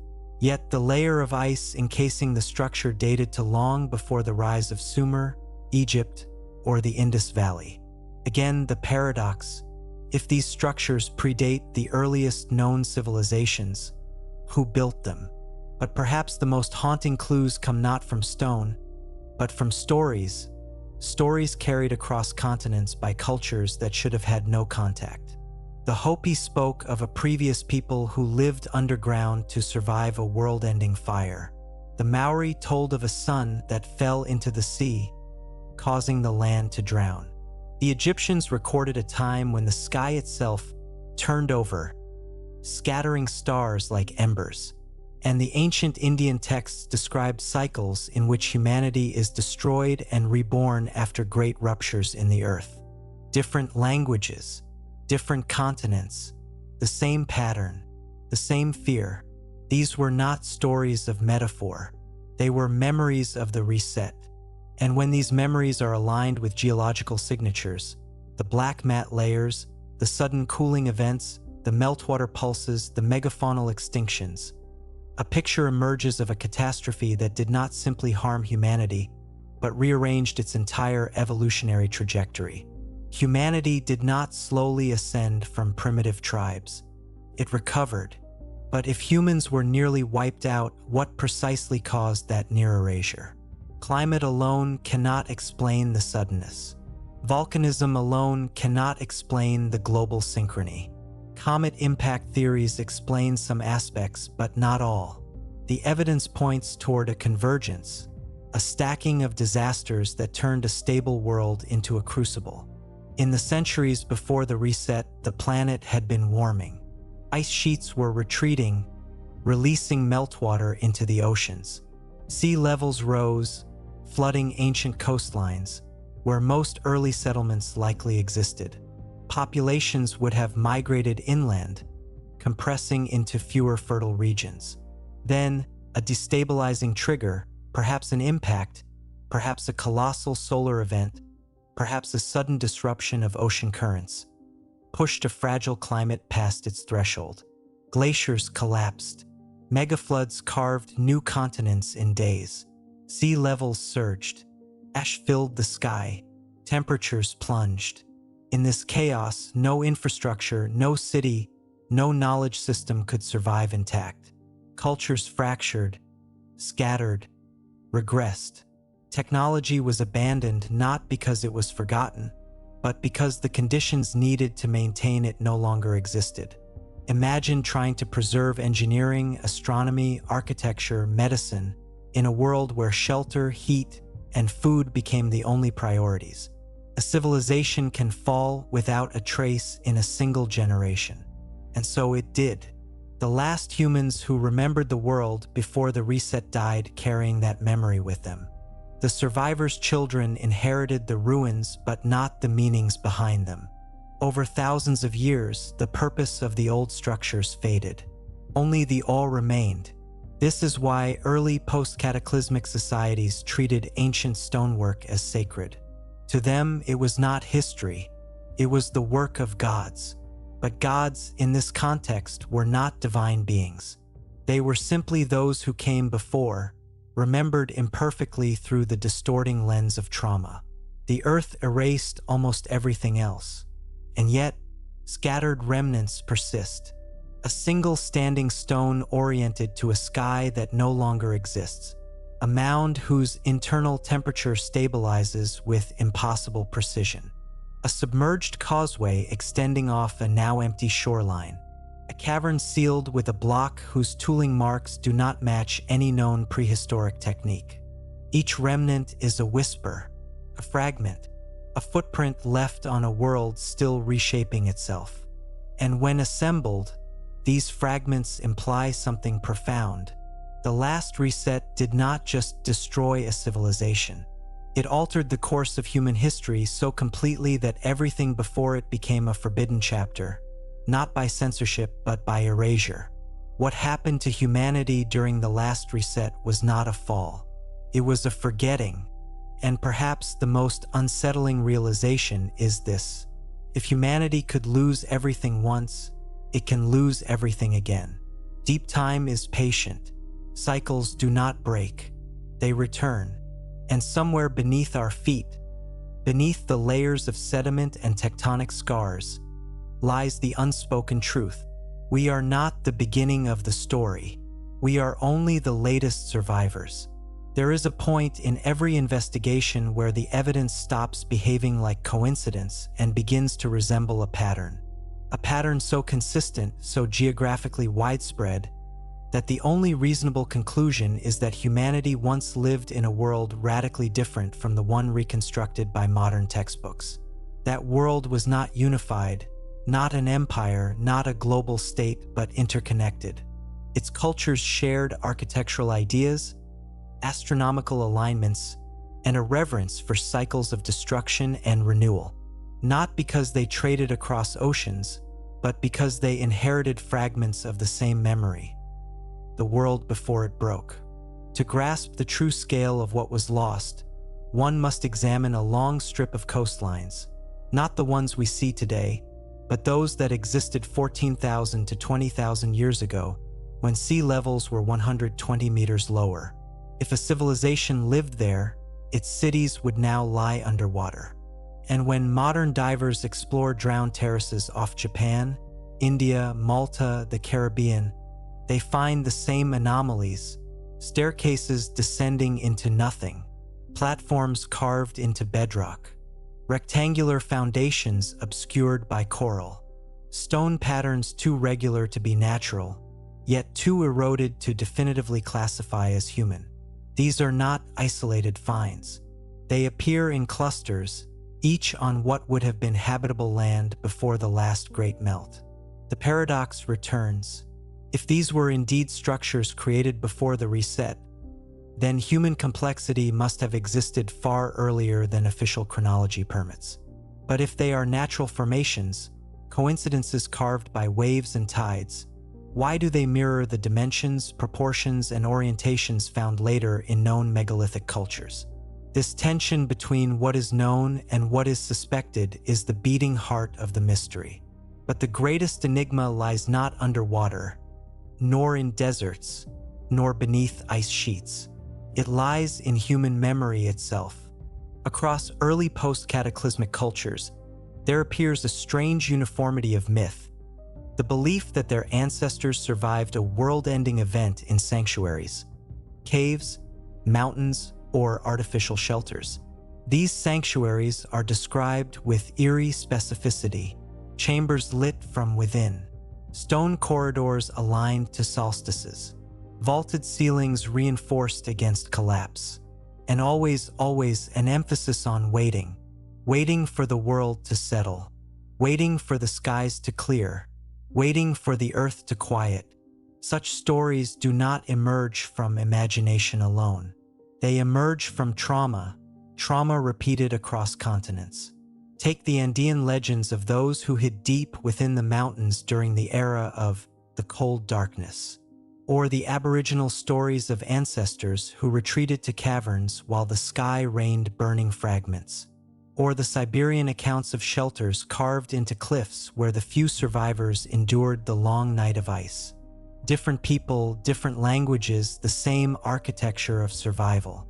Yet the layer of ice encasing the structure dated to long before the rise of Sumer, Egypt, or the Indus Valley. Again, the paradox: if these structures predate the earliest known civilizations, who built them? But perhaps the most haunting clues come not from stone, but from stories carried across continents by cultures that should have had no contact. The Hopi spoke of a previous people who lived underground to survive a world-ending fire. The Maori told of a sun that fell into the sea, causing the land to drown. The Egyptians recorded a time when the sky itself turned over, scattering stars like embers. And the ancient Indian texts described cycles in which humanity is destroyed and reborn after great ruptures in the earth. Different languages, different continents, the same pattern, the same fear. These were not stories of metaphor. They were memories of the reset. And when these memories are aligned with geological signatures, the black mat layers, the sudden cooling events, the meltwater pulses, the megafaunal extinctions, a picture emerges of a catastrophe that did not simply harm humanity, but rearranged its entire evolutionary trajectory. Humanity did not slowly ascend from primitive tribes. It recovered. But if humans were nearly wiped out, what precisely caused that near erasure? Climate alone cannot explain the suddenness. Volcanism alone cannot explain the global synchrony. Comet impact theories explain some aspects, but not all. The evidence points toward a convergence, a stacking of disasters that turned a stable world into a crucible. In the centuries before the reset, the planet had been warming. Ice sheets were retreating, releasing meltwater into the oceans. Sea levels rose, flooding ancient coastlines, where most early settlements likely existed. Populations would have migrated inland, compressing into fewer fertile regions. Then, a destabilizing trigger, perhaps an impact, perhaps a colossal solar event, perhaps a sudden disruption of ocean currents, pushed a fragile climate past its threshold. Glaciers collapsed. Megafloods carved new continents in days. Sea levels surged. Ash filled the sky. Temperatures plunged. In this chaos, no infrastructure, no city, no knowledge system could survive intact. Cultures fractured, scattered, regressed. Technology was abandoned not because it was forgotten, but because the conditions needed to maintain it no longer existed. Imagine trying to preserve engineering, astronomy, architecture, medicine in a world where shelter, heat, and food became the only priorities. A civilization can fall without a trace in a single generation. And so it did. The last humans who remembered the world before the reset died carrying that memory with them. The survivors' children inherited the ruins but not the meanings behind them. Over thousands of years, the purpose of the old structures faded. Only the awe remained. This is why early post-cataclysmic societies treated ancient stonework as sacred. To them, it was not history. It was the work of gods. But gods, in this context, were not divine beings. They were simply those who came before, remembered imperfectly through the distorting lens of trauma. The earth erased almost everything else. And yet, scattered remnants persist. A single standing stone oriented to a sky that no longer exists. A mound whose internal temperature stabilizes with impossible precision. A submerged causeway extending off a now empty shoreline. A cavern sealed with a block whose tooling marks do not match any known prehistoric technique. Each remnant is a whisper, a fragment, a footprint left on a world still reshaping itself. And when assembled, these fragments imply something profound. The last reset did not just destroy a civilization. It altered the course of human history so completely that everything before it became a forbidden chapter, not by censorship but by erasure. What happened to humanity during the last reset was not a fall. It was a forgetting. And perhaps the most unsettling realization is this: if humanity could lose everything once, it can lose everything again. Deep time is patient. Cycles do not break. They return. And somewhere beneath our feet, beneath the layers of sediment and tectonic scars, lies the unspoken truth. We are not the beginning of the story. We are only the latest survivors. There is a point in every investigation where the evidence stops behaving like coincidence and begins to resemble a pattern. A pattern so consistent, so geographically widespread, that the only reasonable conclusion is that humanity once lived in a world radically different from the one reconstructed by modern textbooks. That world was not unified, not an empire, not a global state, but interconnected. Its cultures shared architectural ideas, astronomical alignments, and a reverence for cycles of destruction and renewal. Not because they traded across oceans, but because they inherited fragments of the same memory. The world before it broke. To grasp the true scale of what was lost, one must examine a long strip of coastlines, not the ones we see today, but those that existed 14,000 to 20,000 years ago, when sea levels were 120 meters lower. If a civilization lived there, its cities would now lie underwater. And when modern divers explore drowned terraces off Japan, India, Malta, the Caribbean, they find the same anomalies: staircases descending into nothing, platforms carved into bedrock, rectangular foundations obscured by coral, stone patterns too regular to be natural, yet too eroded to definitively classify as human. These are not isolated finds. They appear in clusters, each on what would have been habitable land before the last great melt. The paradox returns. If these were indeed structures created before the reset, then human complexity must have existed far earlier than official chronology permits. But if they are natural formations, coincidences carved by waves and tides, why do they mirror the dimensions, proportions, and orientations found later in known megalithic cultures? This tension between what is known and what is suspected is the beating heart of the mystery. But the greatest enigma lies not underwater, nor in deserts, nor beneath ice sheets. It lies in human memory itself. Across early post-cataclysmic cultures, there appears a strange uniformity of myth, the belief that their ancestors survived a world-ending event in sanctuaries, caves, mountains, or artificial shelters. These sanctuaries are described with eerie specificity, chambers lit from within, stone corridors aligned to solstices, vaulted ceilings reinforced against collapse, and always an emphasis on waiting, waiting for the world to settle, waiting for the skies to clear, waiting for the earth to quiet. Such stories do not emerge from imagination alone. They emerge from trauma repeated across continents. Take the Andean legends of those who hid deep within the mountains during the era of the cold darkness, or the Aboriginal stories of ancestors who retreated to caverns while the sky rained burning fragments, or the Siberian accounts of shelters carved into cliffs where the few survivors endured the long night of ice. Different people, different languages, the same architecture of survival.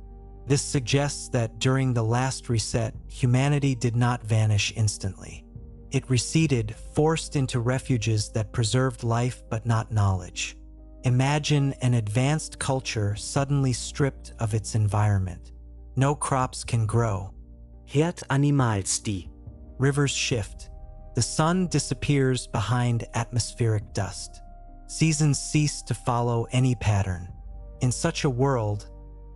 This suggests that during the last reset, humanity did not vanish instantly. It receded, forced into refuges that preserved life but not knowledge. Imagine an advanced culture suddenly stripped of its environment. No crops can grow. Herd animalsti. Rivers shift. The sun disappears behind atmospheric dust. Seasons cease to follow any pattern. In such a world,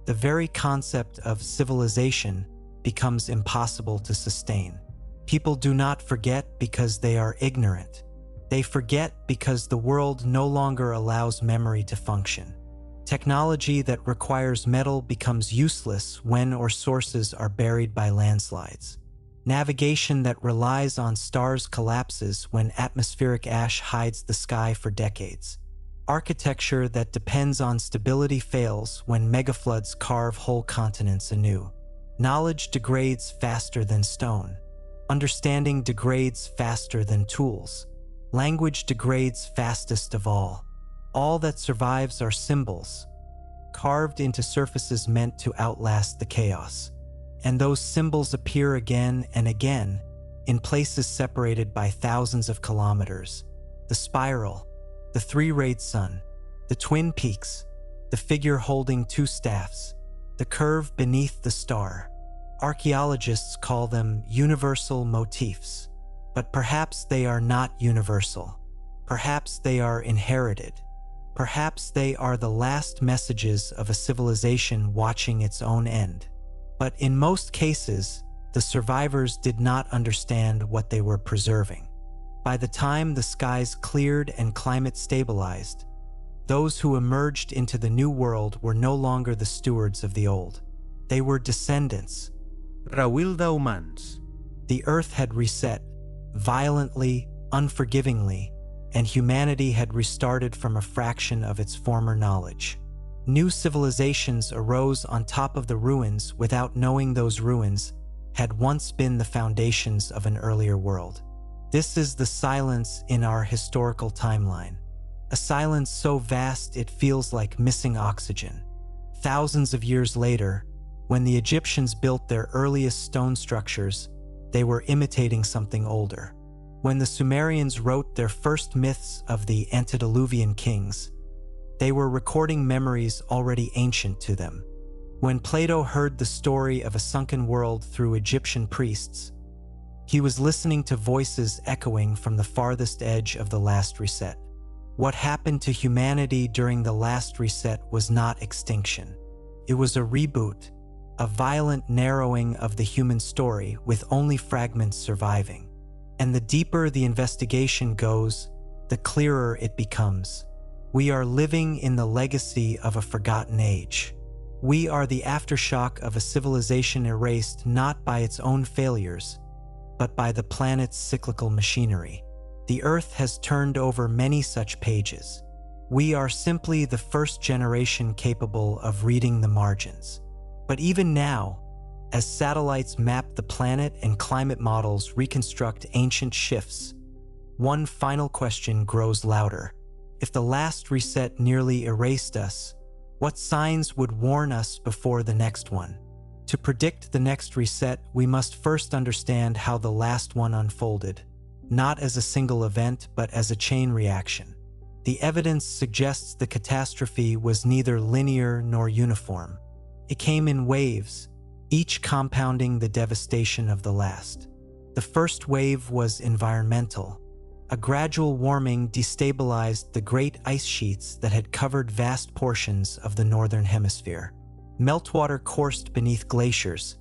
the very concept of civilization becomes impossible to sustain. People do not forget because they are ignorant. They forget because the world no longer allows memory to function. Technology that requires metal becomes useless when our sources are buried by landslides. Navigation that relies on stars collapses when atmospheric ash hides the sky for decades. Architecture that depends on stability fails when megafloods carve whole continents anew. Knowledge degrades faster than stone. Understanding degrades faster than tools. Language degrades fastest of all. All that survives are symbols, carved into surfaces meant to outlast the chaos. And those symbols appear again and again in places separated by thousands of kilometers. The spiral, the three-rayed sun, the twin peaks, the figure holding two staffs, the curve beneath the star. Archaeologists call them universal motifs, but perhaps they are not universal. Perhaps they are inherited. Perhaps they are the last messages of a civilization watching its own end. But in most cases, the survivors did not understand what they were preserving. By the time the skies cleared and climate stabilized, those who emerged into the new world were no longer the stewards of the old. They were descendants. Rawilda humans. The earth had reset, violently, unforgivingly, and humanity had restarted from a fraction of its former knowledge. New civilizations arose on top of the ruins without knowing those ruins had once been the foundations of an earlier world. This is the silence in our historical timeline. A silence so vast it feels like missing oxygen. Thousands of years later, when the Egyptians built their earliest stone structures, they were imitating something older. When the Sumerians wrote their first myths of the antediluvian kings, they were recording memories already ancient to them. When Plato heard the story of a sunken world through Egyptian priests, he was listening to voices echoing from the farthest edge of the last reset. What happened to humanity during the last reset was not extinction. It was a reboot, a violent narrowing of the human story with only fragments surviving. And the deeper the investigation goes, the clearer it becomes. We are living in the legacy of a forgotten age. We are the aftershock of a civilization erased not by its own failures, but by the planet's cyclical machinery. The Earth has turned over many such pages. We are simply the first generation capable of reading the margins. But even now, as satellites map the planet and climate models reconstruct ancient shifts, one final question grows louder. If the last reset nearly erased us, what signs would warn us before the next one? To predict the next reset, we must first understand how the last one unfolded, not as a single event, but as a chain reaction. The evidence suggests the catastrophe was neither linear nor uniform. It came in waves, each compounding the devastation of the last. The first wave was environmental. A gradual warming destabilized the great ice sheets that had covered vast portions of the northern hemisphere. Meltwater coursed beneath glaciers,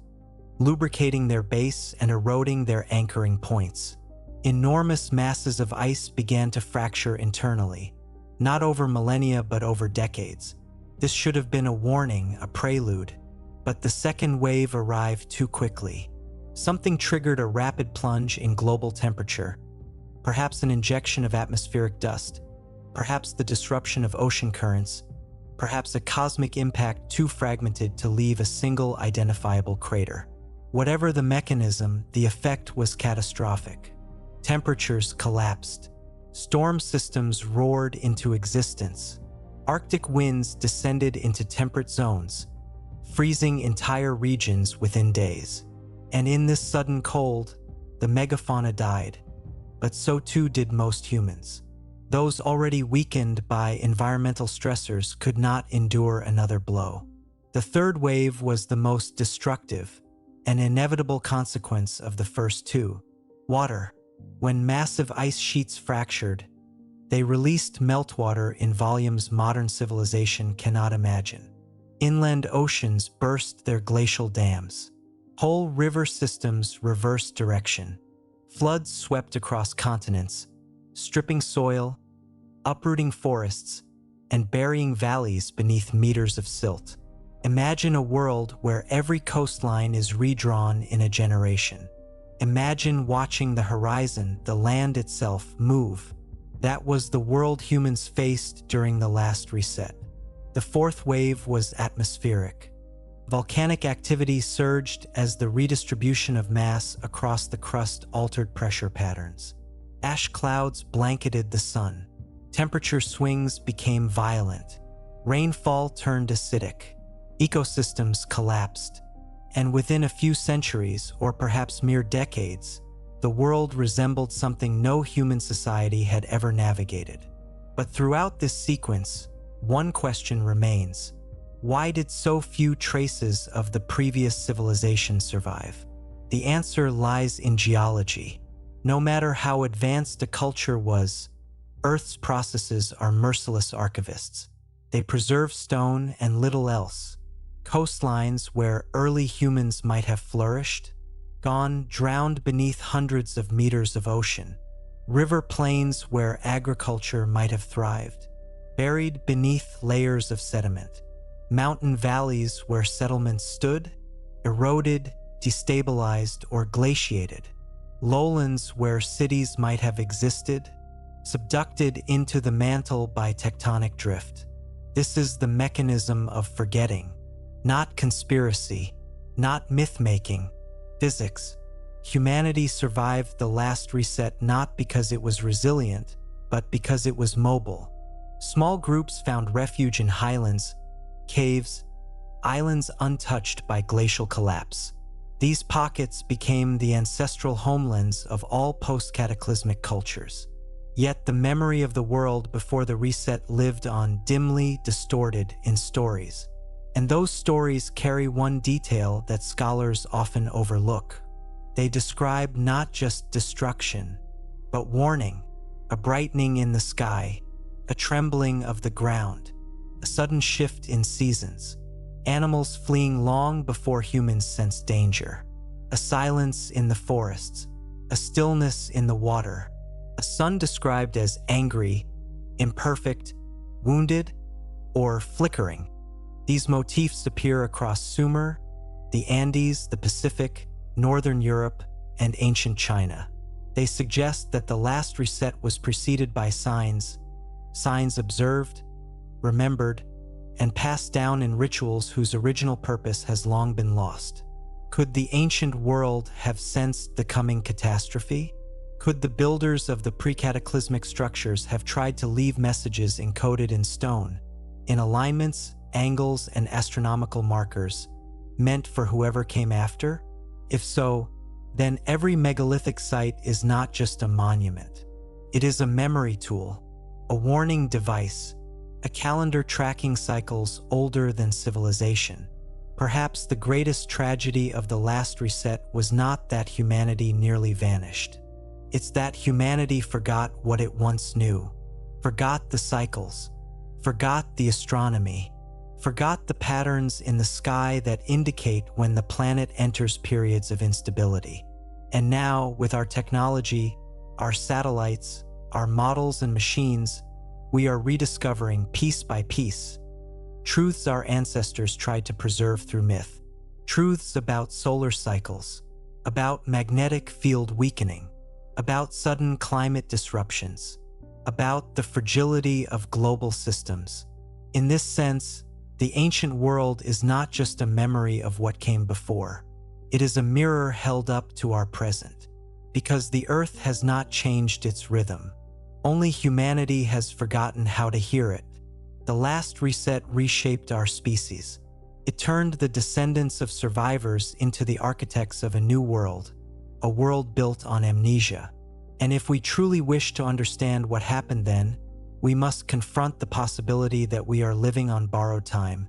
lubricating their base and eroding their anchoring points. Enormous masses of ice began to fracture internally, not over millennia but over decades. This should have been a warning, a prelude, but the second wave arrived too quickly. Something triggered a rapid plunge in global temperature, perhaps an injection of atmospheric dust, perhaps the disruption of ocean currents, perhaps a cosmic impact too fragmented to leave a single identifiable crater. Whatever the mechanism, the effect was catastrophic. Temperatures collapsed. Storm systems roared into existence. Arctic winds descended into temperate zones, freezing entire regions within days. And in this sudden cold, the megafauna died, but so too did most humans. Those already weakened by environmental stressors could not endure another blow. The third wave was the most destructive, an inevitable consequence of the first two. Water. When massive ice sheets fractured, they released meltwater in volumes modern civilization cannot imagine. Inland oceans burst their glacial dams. Whole river systems reversed direction. Floods swept across continents, stripping soil, uprooting forests, and burying valleys beneath meters of silt. Imagine a world where every coastline is redrawn in a generation. Imagine watching the horizon, the land itself, move. That was the world humans faced during the last reset. The fourth wave was atmospheric. Volcanic activity surged as the redistribution of mass across the crust altered pressure patterns. Ash clouds blanketed the sun. Temperature swings became violent. Rainfall turned acidic. Ecosystems collapsed. And within a few centuries, or perhaps mere decades, the world resembled something no human society had ever navigated. But throughout this sequence, one question remains. Why did so few traces of the previous civilization survive? The answer lies in geology. No matter how advanced a culture was, Earth's processes are merciless archivists. They preserve stone and little else. Coastlines where early humans might have flourished, gone drowned beneath hundreds of meters of ocean. River plains where agriculture might have thrived, buried beneath layers of sediment. Mountain valleys where settlements stood, eroded, destabilized, or glaciated. Lowlands where cities might have existed, subducted into the mantle by tectonic drift. This is the mechanism of forgetting. Not conspiracy, not myth-making, physics. Humanity survived the last reset not because it was resilient, but because it was mobile. Small groups found refuge in highlands, caves, islands untouched by glacial collapse. These pockets became the ancestral homelands of all post-cataclysmic cultures. Yet the memory of the world before the reset lived on, dimly distorted in stories. And those stories carry one detail that scholars often overlook. They describe not just destruction, but warning, a brightening in the sky, a trembling of the ground, a sudden shift in seasons. animals fleeing long before humans sensed danger, a silence in the forests, a stillness in the water, a sun described as angry, imperfect, wounded, or flickering. These motifs appear across Sumer, the Andes, the Pacific, Northern Europe, and ancient China. They suggest that the last reset was preceded by signs observed, remembered, and passed down in rituals whose original purpose has long been lost. Could the ancient world have sensed the coming catastrophe? Could the builders of the pre-cataclysmic structures have tried to leave messages encoded in stone, in alignments, angles, and astronomical markers, meant for whoever came after? If so, then every megalithic site is not just a monument. It is a memory tool, a warning device, a calendar tracking cycles older than civilization. Perhaps the greatest tragedy of the last reset was not that humanity nearly vanished. It's that humanity forgot what it once knew, forgot the cycles, forgot the astronomy, forgot the patterns in the sky that indicate when the planet enters periods of instability. And now, with our technology, our satellites, our models and machines, we are rediscovering piece by piece truths our ancestors tried to preserve through myth, truths about solar cycles, about magnetic field weakening, about sudden climate disruptions, about the fragility of global systems. In this sense, the ancient world is not just a memory of what came before. It is a mirror held up to our present, because the earth has not changed its rhythm. Only humanity has forgotten how to hear it. The last reset reshaped our species. It turned the descendants of survivors into the architects of a new world, a world built on amnesia. And if we truly wish to understand what happened then, we must confront the possibility that we are living on borrowed time,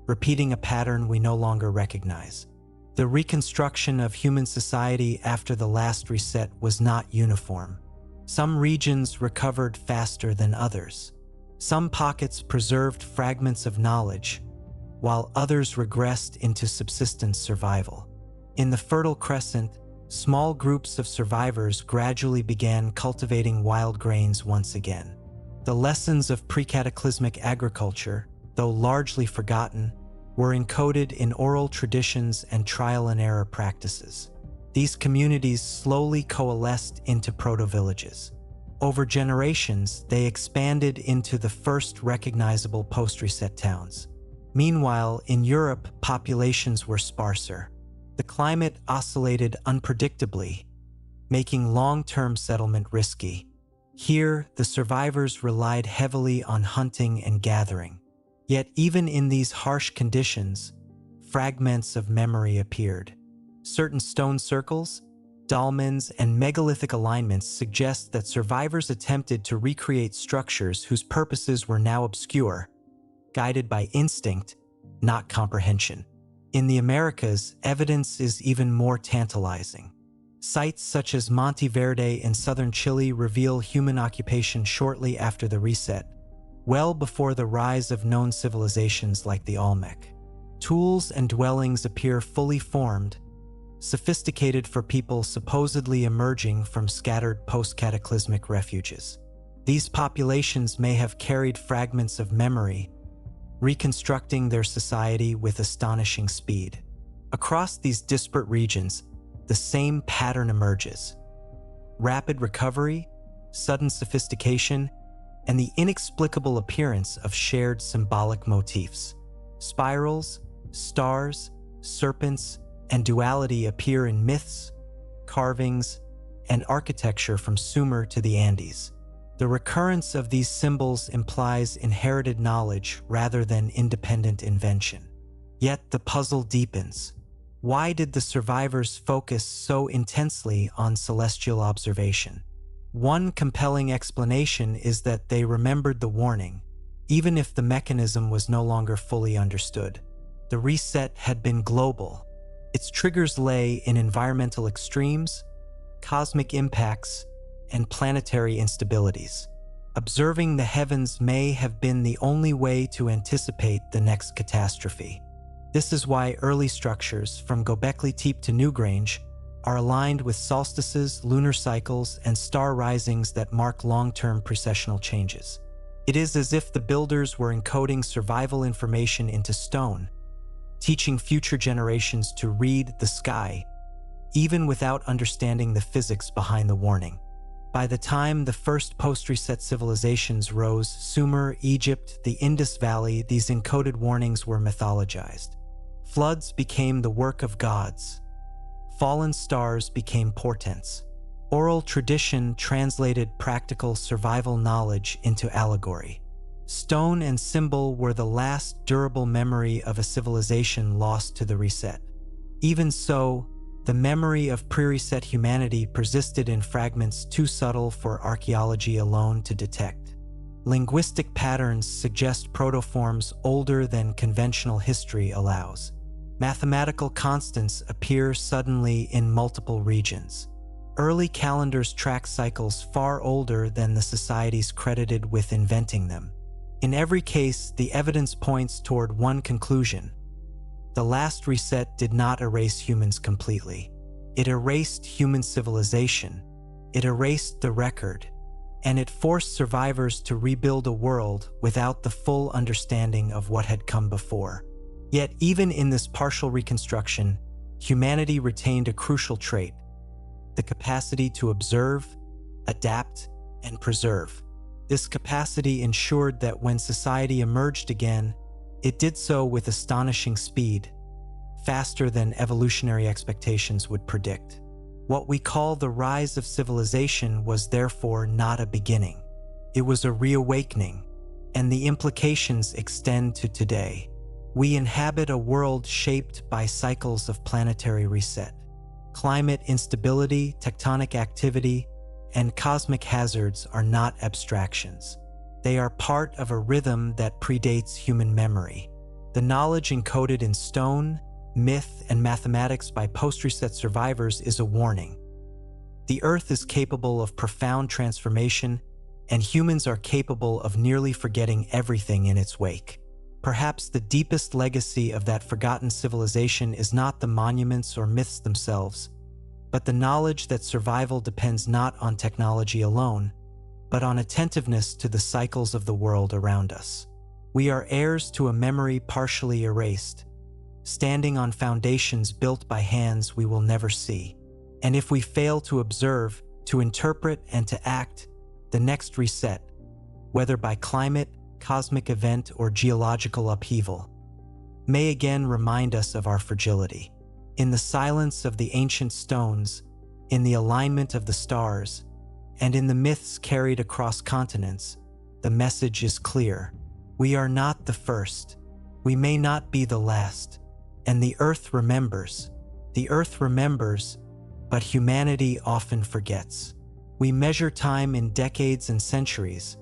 repeating a pattern we no longer recognize. The reconstruction of human society after the last reset was not uniform. Some regions recovered faster than others. Some pockets preserved fragments of knowledge, while others regressed into subsistence survival. In the Fertile Crescent, small groups of survivors gradually began cultivating wild grains once again. The lessons of pre-cataclysmic agriculture, though largely forgotten, were encoded in oral traditions and trial-and-error practices. These communities slowly coalesced into proto-villages. Over generations, they expanded into the first recognizable post-reset towns. Meanwhile, in Europe, populations were sparser. The climate oscillated unpredictably, making long-term settlement risky. Here, the survivors relied heavily on hunting and gathering. Yet even in these harsh conditions, fragments of memory appeared. Certain stone circles, dolmens, and megalithic alignments suggest that survivors attempted to recreate structures whose purposes were now obscure, guided by instinct, not comprehension. In the Americas, evidence is even more tantalizing. Sites such as Monte Verde in southern Chile reveal human occupation shortly after the reset, well before the rise of known civilizations like the Olmec. Tools and dwellings appear fully formed, sophisticated for people supposedly emerging from scattered post-cataclysmic refuges. These populations may have carried fragments of memory, reconstructing their society with astonishing speed. Across these disparate regions, the same pattern emerges: rapid recovery, sudden sophistication, and the inexplicable appearance of shared symbolic motifs. Spirals, stars, serpents, and duality appear in myths, carvings, and architecture from Sumer to the Andes. The recurrence of these symbols implies inherited knowledge rather than independent invention. Yet the puzzle deepens. Why did the survivors focus so intensely on celestial observation? One compelling explanation is that they remembered the warning, even if the mechanism was no longer fully understood. The reset had been global. Its triggers lay in environmental extremes, cosmic impacts, and planetary instabilities. Observing the heavens may have been the only way to anticipate the next catastrophe. This is why early structures, from Göbekli Tepe to Newgrange, are aligned with solstices, lunar cycles, and star risings that mark long-term precessional changes. It is as if the builders were encoding survival information into stone, teaching future generations to read the sky, even without understanding the physics behind the warning. By the time the first post-reset civilizations rose, Sumer, Egypt, the Indus Valley, these encoded warnings were mythologized. Floods became the work of gods. Fallen stars became portents. Oral tradition translated practical survival knowledge into allegory. Stone and symbol were the last durable memory of a civilization lost to the reset. Even so, the memory of pre-reset humanity persisted in fragments too subtle for archaeology alone to detect. Linguistic patterns suggest protoforms older than conventional history allows. Mathematical constants appear suddenly in multiple regions. Early calendars track cycles far older than the societies credited with inventing them. In every case, the evidence points toward one conclusion. The last reset did not erase humans completely. It erased human civilization. It erased the record. And it forced survivors to rebuild a world without the full understanding of what had come before. Yet even in this partial reconstruction, humanity retained a crucial trait: the capacity to observe, adapt, and preserve. This capacity ensured that when society emerged again, it did so with astonishing speed, faster than evolutionary expectations would predict. What we call the rise of civilization was therefore not a beginning. It was a reawakening, and the implications extend to today. We inhabit a world shaped by cycles of planetary reset. Climate instability, tectonic activity, and cosmic hazards are not abstractions. They are part of a rhythm that predates human memory. The knowledge encoded in stone, myth, and mathematics by post-reset survivors is a warning. The Earth is capable of profound transformation, and humans are capable of nearly forgetting everything in its wake. Perhaps the deepest legacy of that forgotten civilization is not the monuments or myths themselves, but the knowledge that survival depends not on technology alone, but on attentiveness to the cycles of the world around us. We are heirs to a memory partially erased, standing on foundations built by hands we will never see. And if we fail to observe, to interpret, and to act, the next reset, whether by climate, cosmic event, or geological upheaval, may again remind us of our fragility. In the silence of the ancient stones, in the alignment of the stars, and in the myths carried across continents, the message is clear. We are not the first. We may not be the last. And the Earth remembers. The Earth remembers, but humanity often forgets. We measure time in decades and centuries,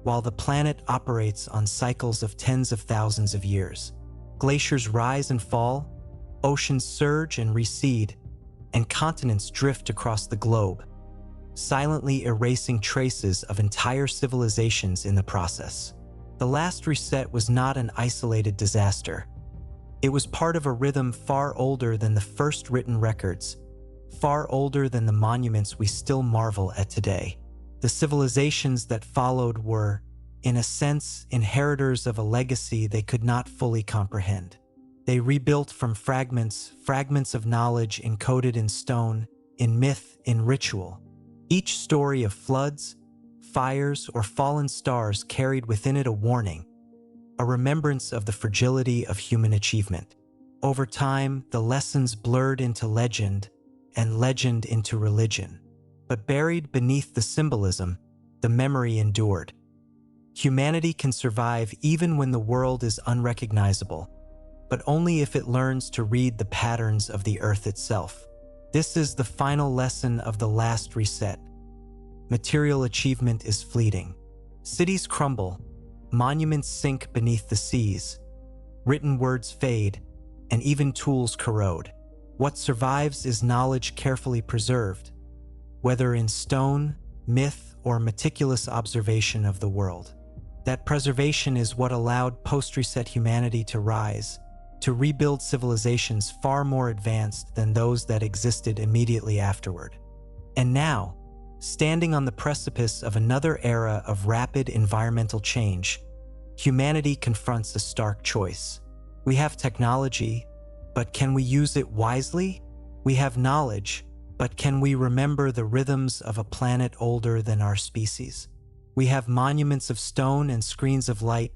while the planet operates on cycles of tens of thousands of years. Glaciers rise and fall, oceans surge and recede, and continents drift across the globe, silently erasing traces of entire civilizations in the process. The last reset was not an isolated disaster. It was part of a rhythm far older than the first written records, far older than the monuments we still marvel at today. The civilizations that followed were, in a sense, inheritors of a legacy they could not fully comprehend. They rebuilt from fragments of knowledge encoded in stone, in myth, in ritual. Each story of floods, fires, or fallen stars carried within it a warning, a remembrance of the fragility of human achievement. Over time, the lessons blurred into legend, and legend into religion. But buried beneath the symbolism, the memory endured. Humanity can survive even when the world is unrecognizable, but only if it learns to read the patterns of the Earth itself. This is the final lesson of the last reset. Material achievement is fleeting. Cities crumble, monuments sink beneath the seas, written words fade, and even tools corrode. What survives is knowledge carefully preserved, whether in stone, myth, or meticulous observation of the world. That preservation is what allowed post-reset humanity to rise, to rebuild civilizations far more advanced than those that existed immediately afterward. And now, standing on the precipice of another era of rapid environmental change, humanity confronts a stark choice. We have technology, but can we use it wisely? We have knowledge, but can we remember the rhythms of a planet older than our species? We have monuments of stone and screens of light,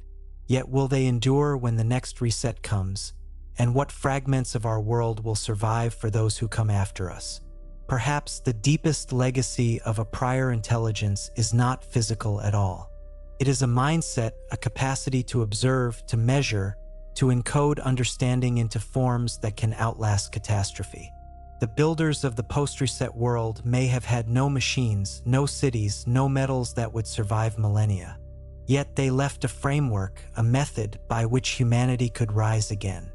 yet will they endure when the next reset comes? And what fragments of our world will survive for those who come after us? Perhaps the deepest legacy of a prior intelligence is not physical at all. It is a mindset, a capacity to observe, to measure, to encode understanding into forms that can outlast catastrophe. The builders of the post-reset world may have had no machines, no cities, no metals that would survive millennia. Yet they left a framework, a method by which humanity could rise again.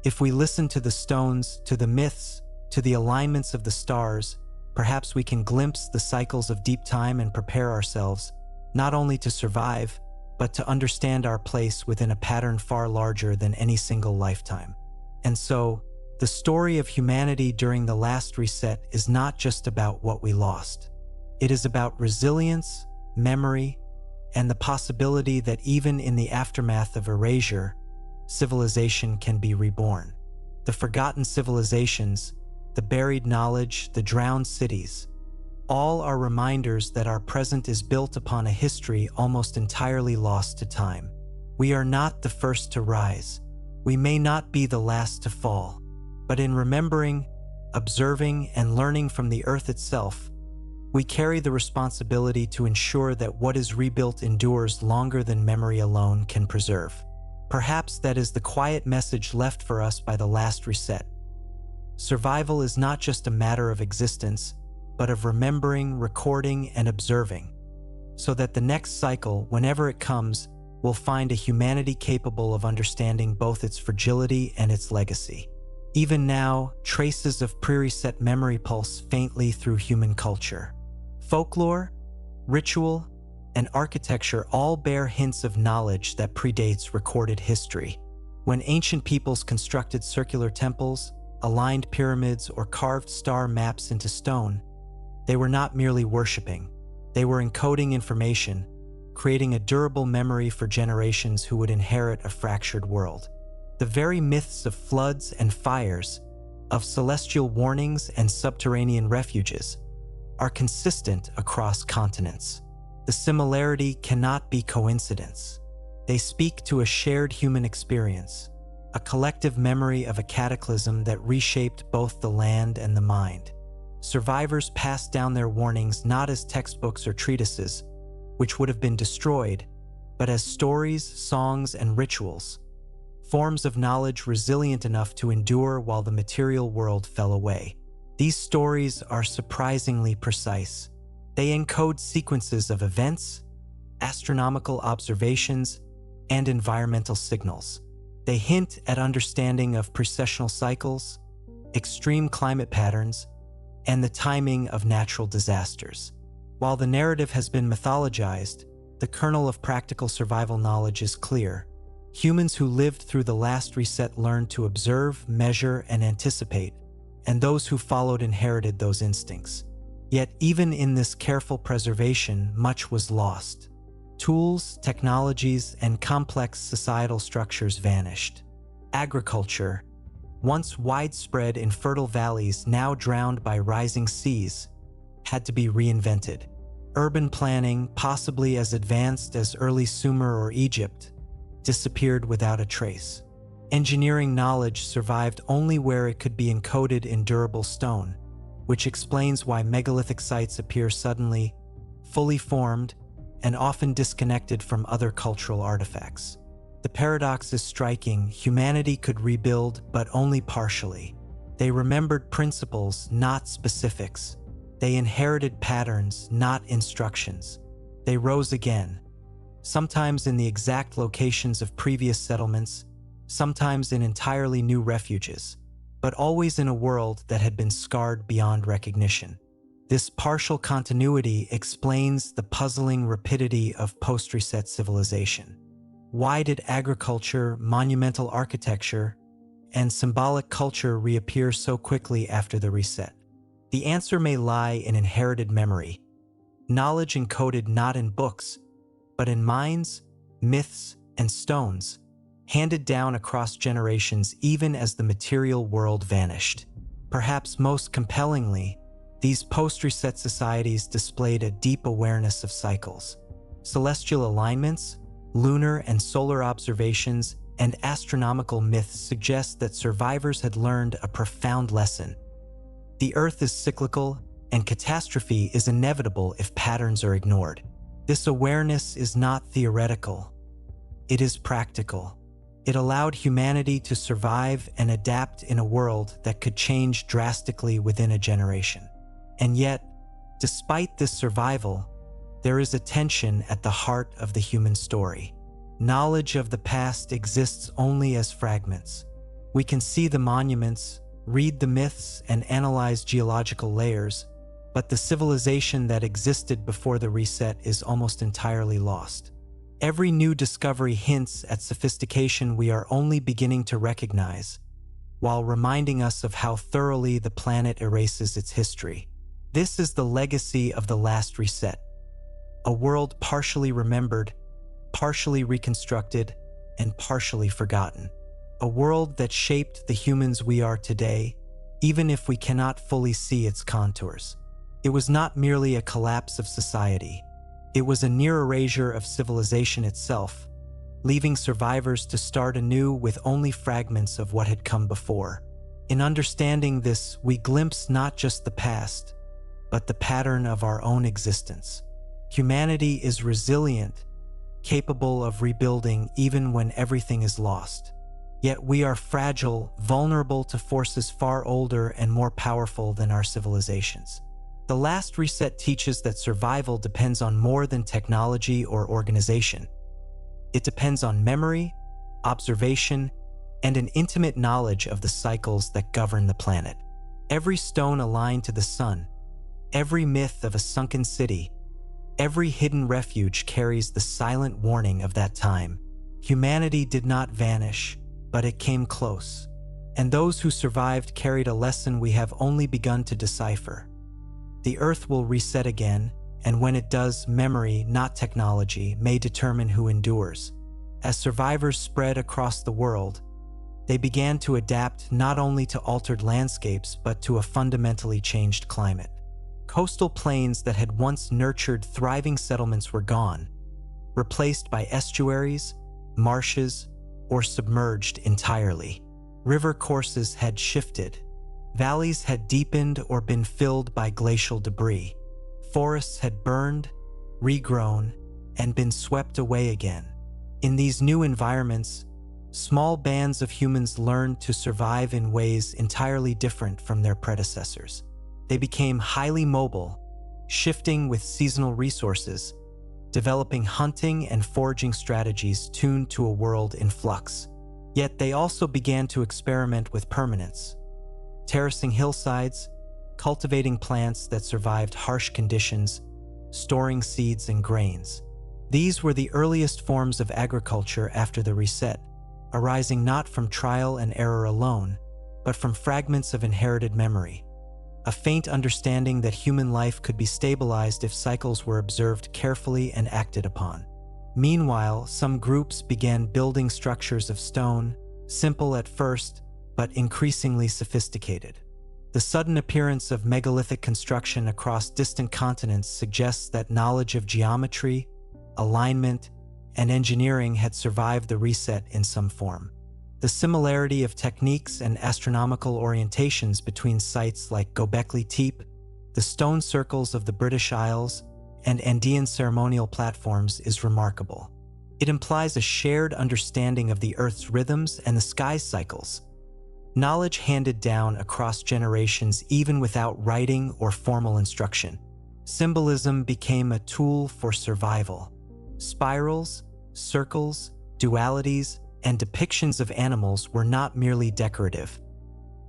If we listen to the stones, to the myths, to the alignments of the stars, perhaps we can glimpse the cycles of deep time and prepare ourselves, not only to survive, but to understand our place within a pattern far larger than any single lifetime. And so, the story of humanity during the last reset is not just about what we lost. It is about resilience, memory, and the possibility that even in the aftermath of erasure, civilization can be reborn. The forgotten civilizations, the buried knowledge, the drowned cities, all are reminders that our present is built upon a history almost entirely lost to time. We are not the first to rise. We may not be the last to fall. But in remembering, observing, and learning from the earth itself, we carry the responsibility to ensure that what is rebuilt endures longer than memory alone can preserve. Perhaps that is the quiet message left for us by the last reset. Survival is not just a matter of existence, but of remembering, recording, and observing, so that the next cycle, whenever it comes, will find a humanity capable of understanding both its fragility and its legacy. Even now, traces of pre-reset memory pulse faintly through human culture. Folklore, ritual, and architecture all bear hints of knowledge that predates recorded history. When ancient peoples constructed circular temples, aligned pyramids, or carved star maps into stone, they were not merely worshipping. They were encoding information, creating a durable memory for generations who would inherit a fractured world. The very myths of floods and fires, of celestial warnings and subterranean refuges, are consistent across continents. The similarity cannot be coincidence. They speak to a shared human experience, a collective memory of a cataclysm that reshaped both the land and the mind. Survivors passed down their warnings not as textbooks or treatises, which would have been destroyed, but as stories, songs, and rituals, forms of knowledge resilient enough to endure while the material world fell away. These stories are surprisingly precise. They encode sequences of events, astronomical observations, and environmental signals. They hint at understanding of precessional cycles, extreme climate patterns, and the timing of natural disasters. While the narrative has been mythologized, the kernel of practical survival knowledge is clear. Humans who lived through the last reset learned to observe, measure, and anticipate, and those who followed inherited those instincts. Yet even in this careful preservation, much was lost. Tools, technologies, and complex societal structures vanished. Agriculture, once widespread in fertile valleys now drowned by rising seas, had to be reinvented. Urban planning, possibly as advanced as early Sumer or Egypt, disappeared without a trace. Engineering knowledge survived only where it could be encoded in durable stone, which explains why megalithic sites appear suddenly, fully formed, and often disconnected from other cultural artifacts. The paradox is striking. Humanity could rebuild, but only partially. They remembered principles, not specifics. They inherited patterns, not instructions. They rose again, sometimes in the exact locations of previous settlements, sometimes in entirely new refuges, but always in a world that had been scarred beyond recognition. This partial continuity explains the puzzling rapidity of post-reset civilization. Why did agriculture, monumental architecture, and symbolic culture reappear so quickly after the reset? The answer may lie in inherited memory, knowledge encoded not in books, but in minds, myths, and stones, handed down across generations even as the material world vanished. Perhaps most compellingly, these post-reset societies displayed a deep awareness of cycles. Celestial alignments, lunar and solar observations, and astronomical myths suggest that survivors had learned a profound lesson. The Earth is cyclical, and catastrophe is inevitable if patterns are ignored. This awareness is not theoretical. It is practical. It allowed humanity to survive and adapt in a world that could change drastically within a generation. And yet, despite this survival, there is a tension at the heart of the human story. Knowledge of the past exists only as fragments. We can see the monuments, read the myths, and analyze geological layers, but the civilization that existed before the reset is almost entirely lost. Every new discovery hints at sophistication we are only beginning to recognize, while reminding us of how thoroughly the planet erases its history. This is the legacy of the last reset. A world partially remembered, partially reconstructed, and partially forgotten. A world that shaped the humans we are today, even if we cannot fully see its contours. It was not merely a collapse of society. It was a near erasure of civilization itself, leaving survivors to start anew with only fragments of what had come before. In understanding this, we glimpse not just the past, but the pattern of our own existence. Humanity is resilient, capable of rebuilding even when everything is lost. Yet we are fragile, vulnerable to forces far older and more powerful than our civilizations. The last reset teaches that survival depends on more than technology or organization. It depends on memory, observation, and an intimate knowledge of the cycles that govern the planet. Every stone aligned to the sun, every myth of a sunken city, every hidden refuge carries the silent warning of that time. Humanity did not vanish, but it came close. And those who survived carried a lesson we have only begun to decipher. The Earth will reset again, and when it does, memory, not technology, may determine who endures. As survivors spread across the world, they began to adapt not only to altered landscapes, but to a fundamentally changed climate. Coastal plains that had once nurtured thriving settlements were gone, replaced by estuaries, marshes, or submerged entirely. River courses had shifted. Valleys had deepened or been filled by glacial debris. Forests had burned, regrown, and been swept away again. In these new environments, small bands of humans learned to survive in ways entirely different from their predecessors. They became highly mobile, shifting with seasonal resources, developing hunting and foraging strategies tuned to a world in flux. Yet they also began to experiment with permanence, terracing hillsides, cultivating plants that survived harsh conditions, storing seeds and grains. These were the earliest forms of agriculture after the reset, arising not from trial and error alone, but from fragments of inherited memory. A faint understanding that human life could be stabilized if cycles were observed carefully and acted upon. Meanwhile, some groups began building structures of stone, simple at first, but increasingly sophisticated. The sudden appearance of megalithic construction across distant continents suggests that knowledge of geometry, alignment, and engineering had survived the reset in some form. The similarity of techniques and astronomical orientations between sites like Göbekli Tepe, the stone circles of the British Isles, and Andean ceremonial platforms is remarkable. It implies a shared understanding of the Earth's rhythms and the sky's cycles, knowledge handed down across generations even without writing or formal instruction. Symbolism became a tool for survival. Spirals, circles, dualities, and depictions of animals were not merely decorative.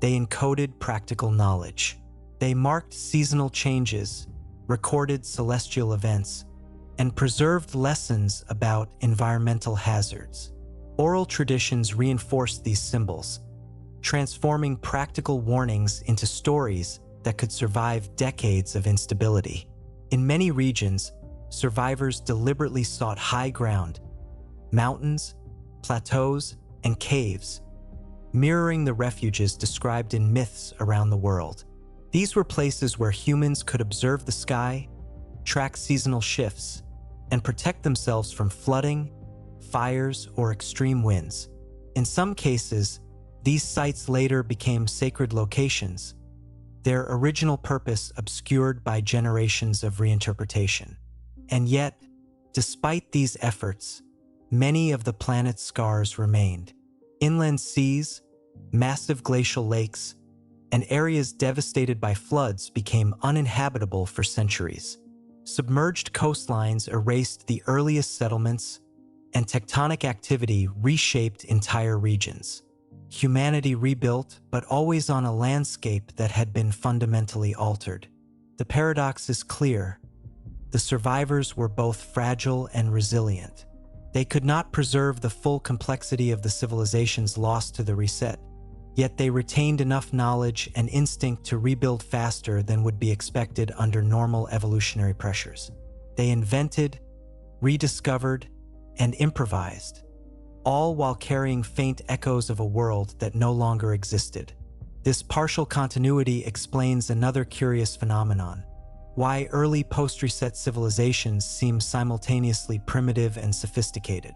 They encoded practical knowledge. They marked seasonal changes, recorded celestial events, and preserved lessons about environmental hazards. Oral traditions reinforced these symbols, transforming practical warnings into stories that could survive decades of instability. In many regions, survivors deliberately sought high ground, mountains, plateaus, and caves, mirroring the refuges described in myths around the world. These were places where humans could observe the sky, track seasonal shifts, and protect themselves from flooding, fires, or extreme winds. In some cases, these sites later became sacred locations, their original purpose obscured by generations of reinterpretation. And yet, despite these efforts, many of the planet's scars remained. Inland seas, massive glacial lakes, and areas devastated by floods became uninhabitable for centuries. Submerged coastlines erased the earliest settlements, and tectonic activity reshaped entire regions. Humanity rebuilt, but always on a landscape that had been fundamentally altered. The paradox is clear. The survivors were both fragile and resilient. They could not preserve the full complexity of the civilizations lost to the reset, yet they retained enough knowledge and instinct to rebuild faster than would be expected under normal evolutionary pressures. They invented, rediscovered, and improvised, all while carrying faint echoes of a world that no longer existed. This partial continuity explains another curious phenomenon: why early post-reset civilizations seem simultaneously primitive and sophisticated.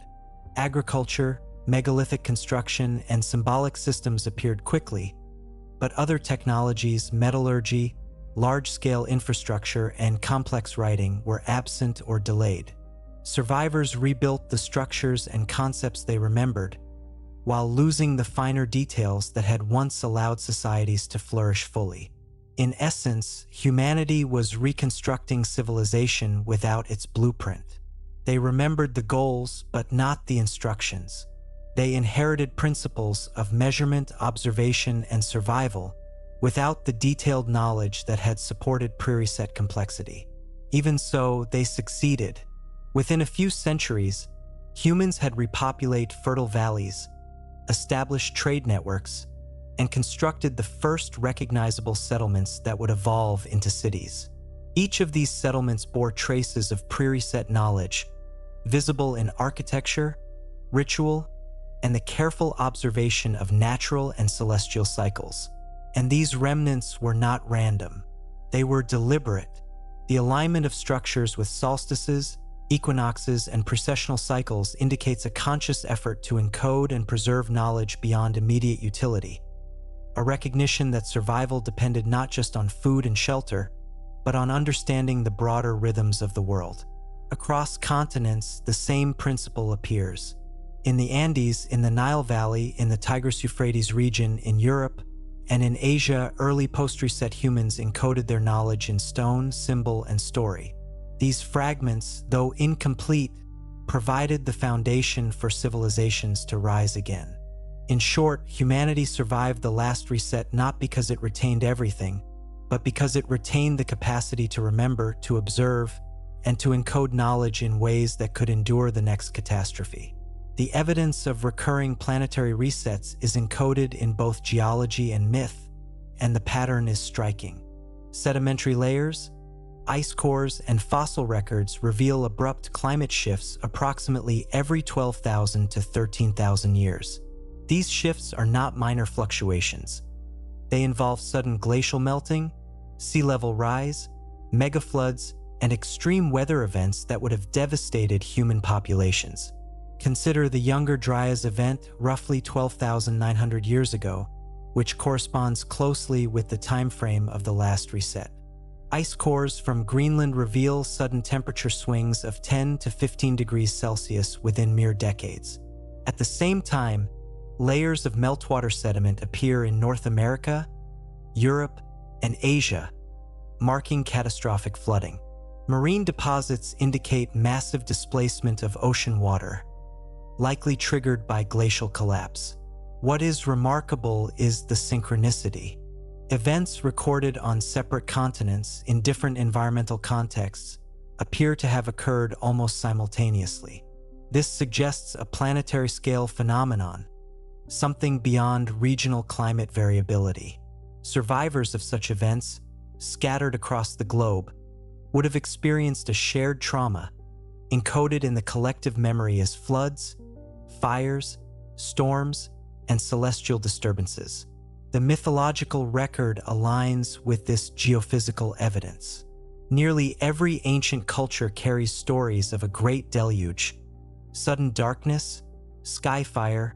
Agriculture, megalithic construction, and symbolic systems appeared quickly, but other technologies, metallurgy, large-scale infrastructure, and complex writing were absent or delayed. Survivors rebuilt the structures and concepts they remembered, while losing the finer details that had once allowed societies to flourish fully. In essence, humanity was reconstructing civilization without its blueprint. They remembered the goals, but not the instructions. They inherited principles of measurement, observation, and survival without the detailed knowledge that had supported pre-reset complexity. Even so, they succeeded. Within a few centuries, humans had repopulated fertile valleys, established trade networks, and constructed the first recognizable settlements that would evolve into cities. Each of these settlements bore traces of pre-reset knowledge, visible in architecture, ritual, and the careful observation of natural and celestial cycles. And these remnants were not random. They were deliberate. The alignment of structures with solstices, equinoxes, and precessional cycles indicates a conscious effort to encode and preserve knowledge beyond immediate utility, a recognition that survival depended not just on food and shelter, but on understanding the broader rhythms of the world. Across continents, the same principle appears. In the Andes, in the Nile Valley, in the Tigris-Euphrates region, in Europe, and in Asia, early post-reset humans encoded their knowledge in stone, symbol, and story. These fragments, though incomplete, provided the foundation for civilizations to rise again. In short, humanity survived the last reset not because it retained everything, but because it retained the capacity to remember, to observe, and to encode knowledge in ways that could endure the next catastrophe. The evidence of recurring planetary resets is encoded in both geology and myth, and the pattern is striking. Sedimentary layers, ice cores, and fossil records reveal abrupt climate shifts approximately every 12,000 to 13,000 years. These shifts are not minor fluctuations. They involve sudden glacial melting, sea level rise, megafloods, and extreme weather events that would have devastated human populations. Consider the Younger Dryas event roughly 12,900 years ago, which corresponds closely with the time frame of the last reset. Ice cores from Greenland reveal sudden temperature swings of 10 to 15 degrees Celsius within mere decades. At the same time, layers of meltwater sediment appear in North America, Europe, and Asia, marking catastrophic flooding. Marine deposits indicate massive displacement of ocean water, likely triggered by glacial collapse. What is remarkable is the synchronicity. Events recorded on separate continents in different environmental contexts appear to have occurred almost simultaneously. This suggests a planetary scale phenomenon, something beyond regional climate variability. Survivors of such events, scattered across the globe, would have experienced a shared trauma, encoded in the collective memory as floods, fires, storms, and celestial disturbances. The mythological record aligns with this geophysical evidence. Nearly every ancient culture carries stories of a great deluge, sudden darkness, skyfire,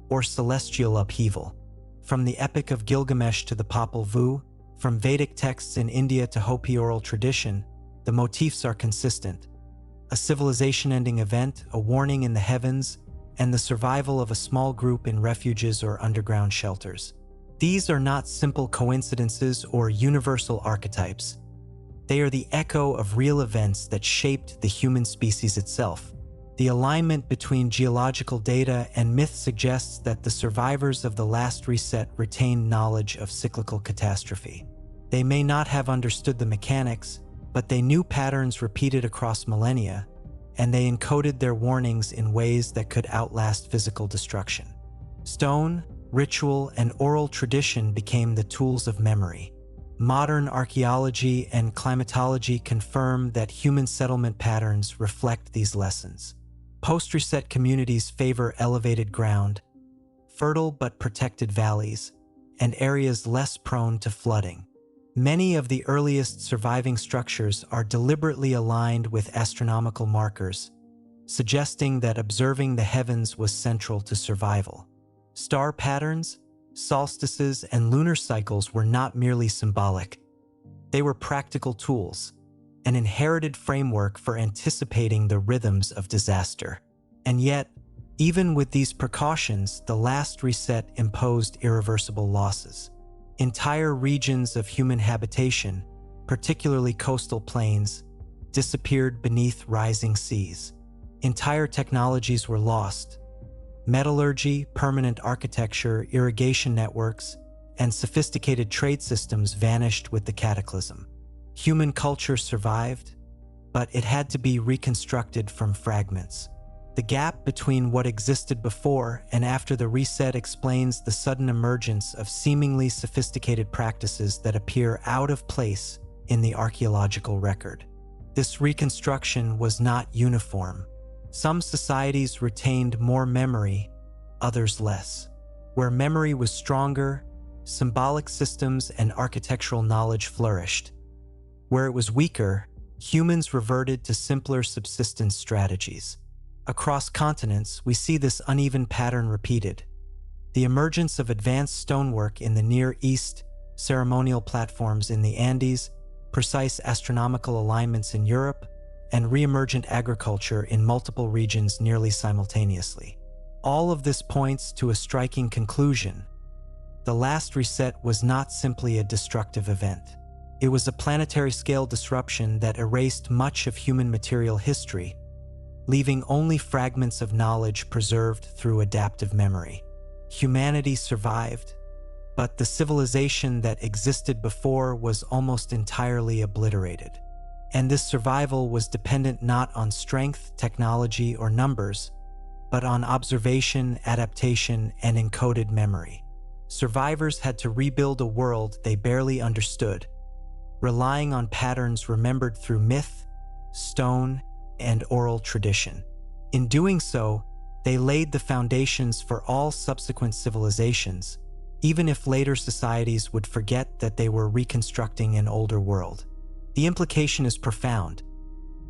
or celestial upheaval. From the Epic of Gilgamesh to the Popol Vuh, from Vedic texts in India to Hopi oral tradition, the motifs are consistent. A civilization-ending event, a warning in the heavens, and the survival of a small group in refuges or underground shelters. These are not simple coincidences or universal archetypes. They are the echo of real events that shaped the human species itself. The alignment between geological data and myth suggests that the survivors of the last reset retained knowledge of cyclical catastrophe. They may not have understood the mechanics, but they knew patterns repeated across millennia, and they encoded their warnings in ways that could outlast physical destruction. Stone, ritual, and oral tradition became the tools of memory. Modern archaeology and climatology confirm that human settlement patterns reflect these lessons. Post-reset communities favor elevated ground, fertile but protected valleys, and areas less prone to flooding. Many of the earliest surviving structures are deliberately aligned with astronomical markers, suggesting that observing the heavens was central to survival. Star patterns, solstices, and lunar cycles were not merely symbolic. They were practical tools, an inherited framework for anticipating the rhythms of disaster. And yet, even with these precautions, the last reset imposed irreversible losses. Entire regions of human habitation, particularly coastal plains, disappeared beneath rising seas. Entire technologies were lost. Metallurgy, permanent architecture, irrigation networks, and sophisticated trade systems vanished with the cataclysm. Human culture survived, but it had to be reconstructed from fragments. The gap between what existed before and after the reset explains the sudden emergence of seemingly sophisticated practices that appear out of place in the archaeological record. This reconstruction was not uniform. Some societies retained more memory, others less. Where memory was stronger, symbolic systems and architectural knowledge flourished. Where it was weaker, humans reverted to simpler subsistence strategies. Across continents, we see this uneven pattern repeated. The emergence of advanced stonework in the Near East, ceremonial platforms in the Andes, precise astronomical alignments in Europe, and re-emergent agriculture in multiple regions nearly simultaneously. All of this points to a striking conclusion. The last reset was not simply a destructive event. It was a planetary-scale disruption that erased much of human material history, leaving only fragments of knowledge preserved through adaptive memory. Humanity survived, but the civilization that existed before was almost entirely obliterated. And this survival was dependent not on strength, technology, or numbers, but on observation, adaptation, and encoded memory. Survivors had to rebuild a world they barely understood, relying on patterns remembered through myth, stone, and oral tradition. In doing so, they laid the foundations for all subsequent civilizations, even if later societies would forget that they were reconstructing an older world. The implication is profound.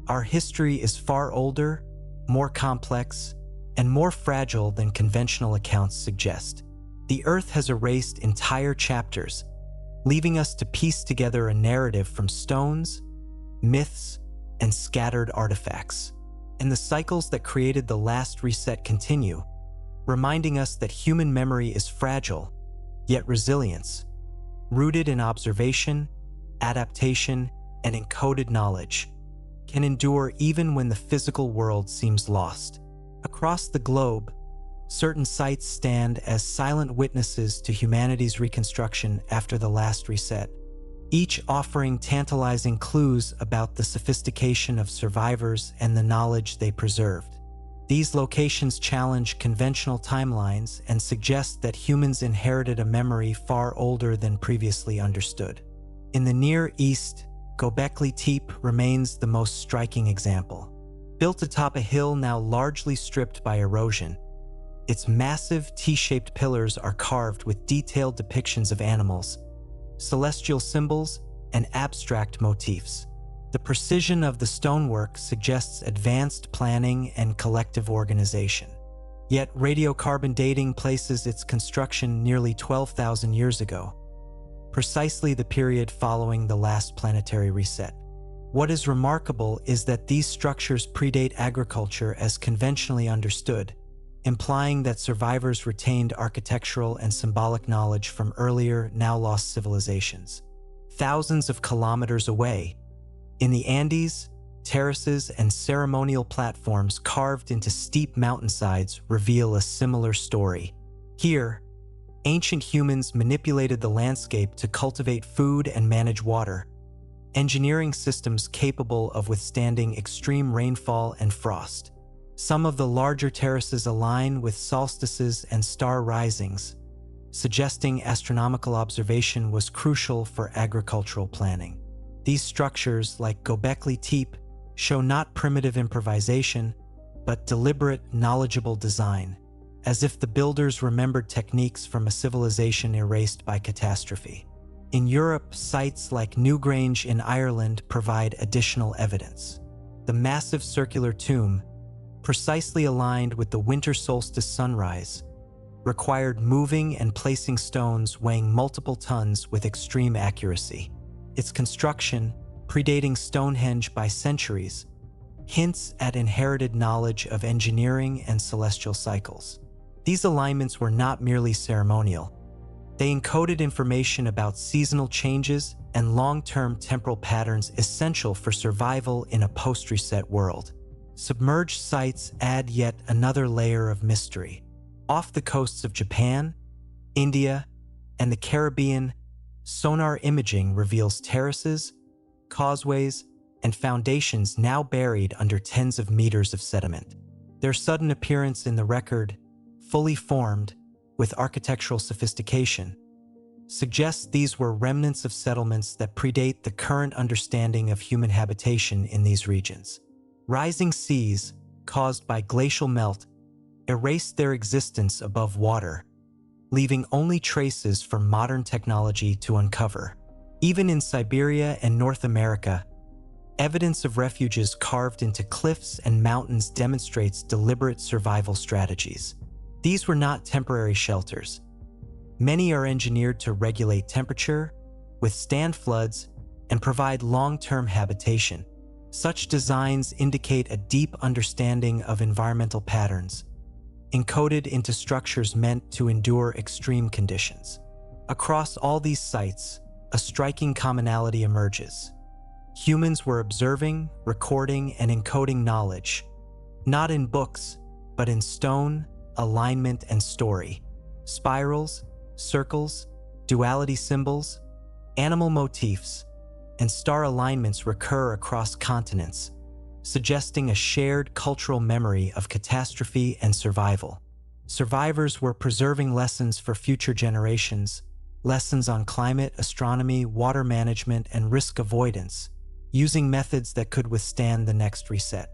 Our history is far older, more complex, and more fragile than conventional accounts suggest. The Earth has erased entire chapters, leaving us to piece together a narrative from stones, myths, and scattered artifacts. And the cycles that created the last reset continue, reminding us that human memory is fragile, yet resilience, rooted in observation, adaptation, and encoded knowledge, can endure even when the physical world seems lost. Across the globe, certain sites stand as silent witnesses to humanity's reconstruction after the last reset, each offering tantalizing clues about the sophistication of survivors and the knowledge they preserved. These locations challenge conventional timelines and suggest that humans inherited a memory far older than previously understood. In the Near East, Göbekli Tepe remains the most striking example. Built atop a hill now largely stripped by erosion, its massive T-shaped pillars are carved with detailed depictions of animals, celestial symbols, and abstract motifs. The precision of the stonework suggests advanced planning and collective organization. Yet radiocarbon dating places its construction nearly 12,000 years ago, precisely the period following the last planetary reset. What is remarkable is that these structures predate agriculture as conventionally understood, implying that survivors retained architectural and symbolic knowledge from earlier, now-lost civilizations. Thousands of kilometers away, in the Andes, terraces and ceremonial platforms carved into steep mountainsides reveal a similar story. Here, ancient humans manipulated the landscape to cultivate food and manage water, engineering systems capable of withstanding extreme rainfall and frost. Some of the larger terraces align with solstices and star risings, suggesting astronomical observation was crucial for agricultural planning. These structures, like Göbekli Tepe, show not primitive improvisation, but deliberate, knowledgeable design, as if the builders remembered techniques from a civilization erased by catastrophe. In Europe, sites like Newgrange in Ireland provide additional evidence. The massive circular tomb, precisely aligned with the winter solstice sunrise, required moving and placing stones weighing multiple tons with extreme accuracy. Its construction, predating Stonehenge by centuries, hints at inherited knowledge of engineering and celestial cycles. These alignments were not merely ceremonial. They encoded information about seasonal changes and long-term temporal patterns essential for survival in a post-reset world. Submerged sites add yet another layer of mystery. Off the coasts of Japan, India, and the Caribbean, sonar imaging reveals terraces, causeways, and foundations now buried under tens of meters of sediment. Their sudden appearance in the record, fully formed, with architectural sophistication, suggests these were remnants of settlements that predate the current understanding of human habitation in these regions. Rising seas, caused by glacial melt, erased their existence above water, leaving only traces for modern technology to uncover. Even in Siberia and North America, evidence of refuges carved into cliffs and mountains demonstrates deliberate survival strategies. These were not temporary shelters. Many are engineered to regulate temperature, withstand floods, and provide long-term habitation. Such designs indicate a deep understanding of environmental patterns, encoded into structures meant to endure extreme conditions. Across all these sites, a striking commonality emerges. Humans were observing, recording, and encoding knowledge, not in books, but in stone, alignment, and story. Spirals, circles, duality symbols, animal motifs, and star alignments recur across continents, suggesting a shared cultural memory of catastrophe and survival. Survivors were preserving lessons for future generations, lessons on climate, astronomy, water management, and risk avoidance, using methods that could withstand the next reset.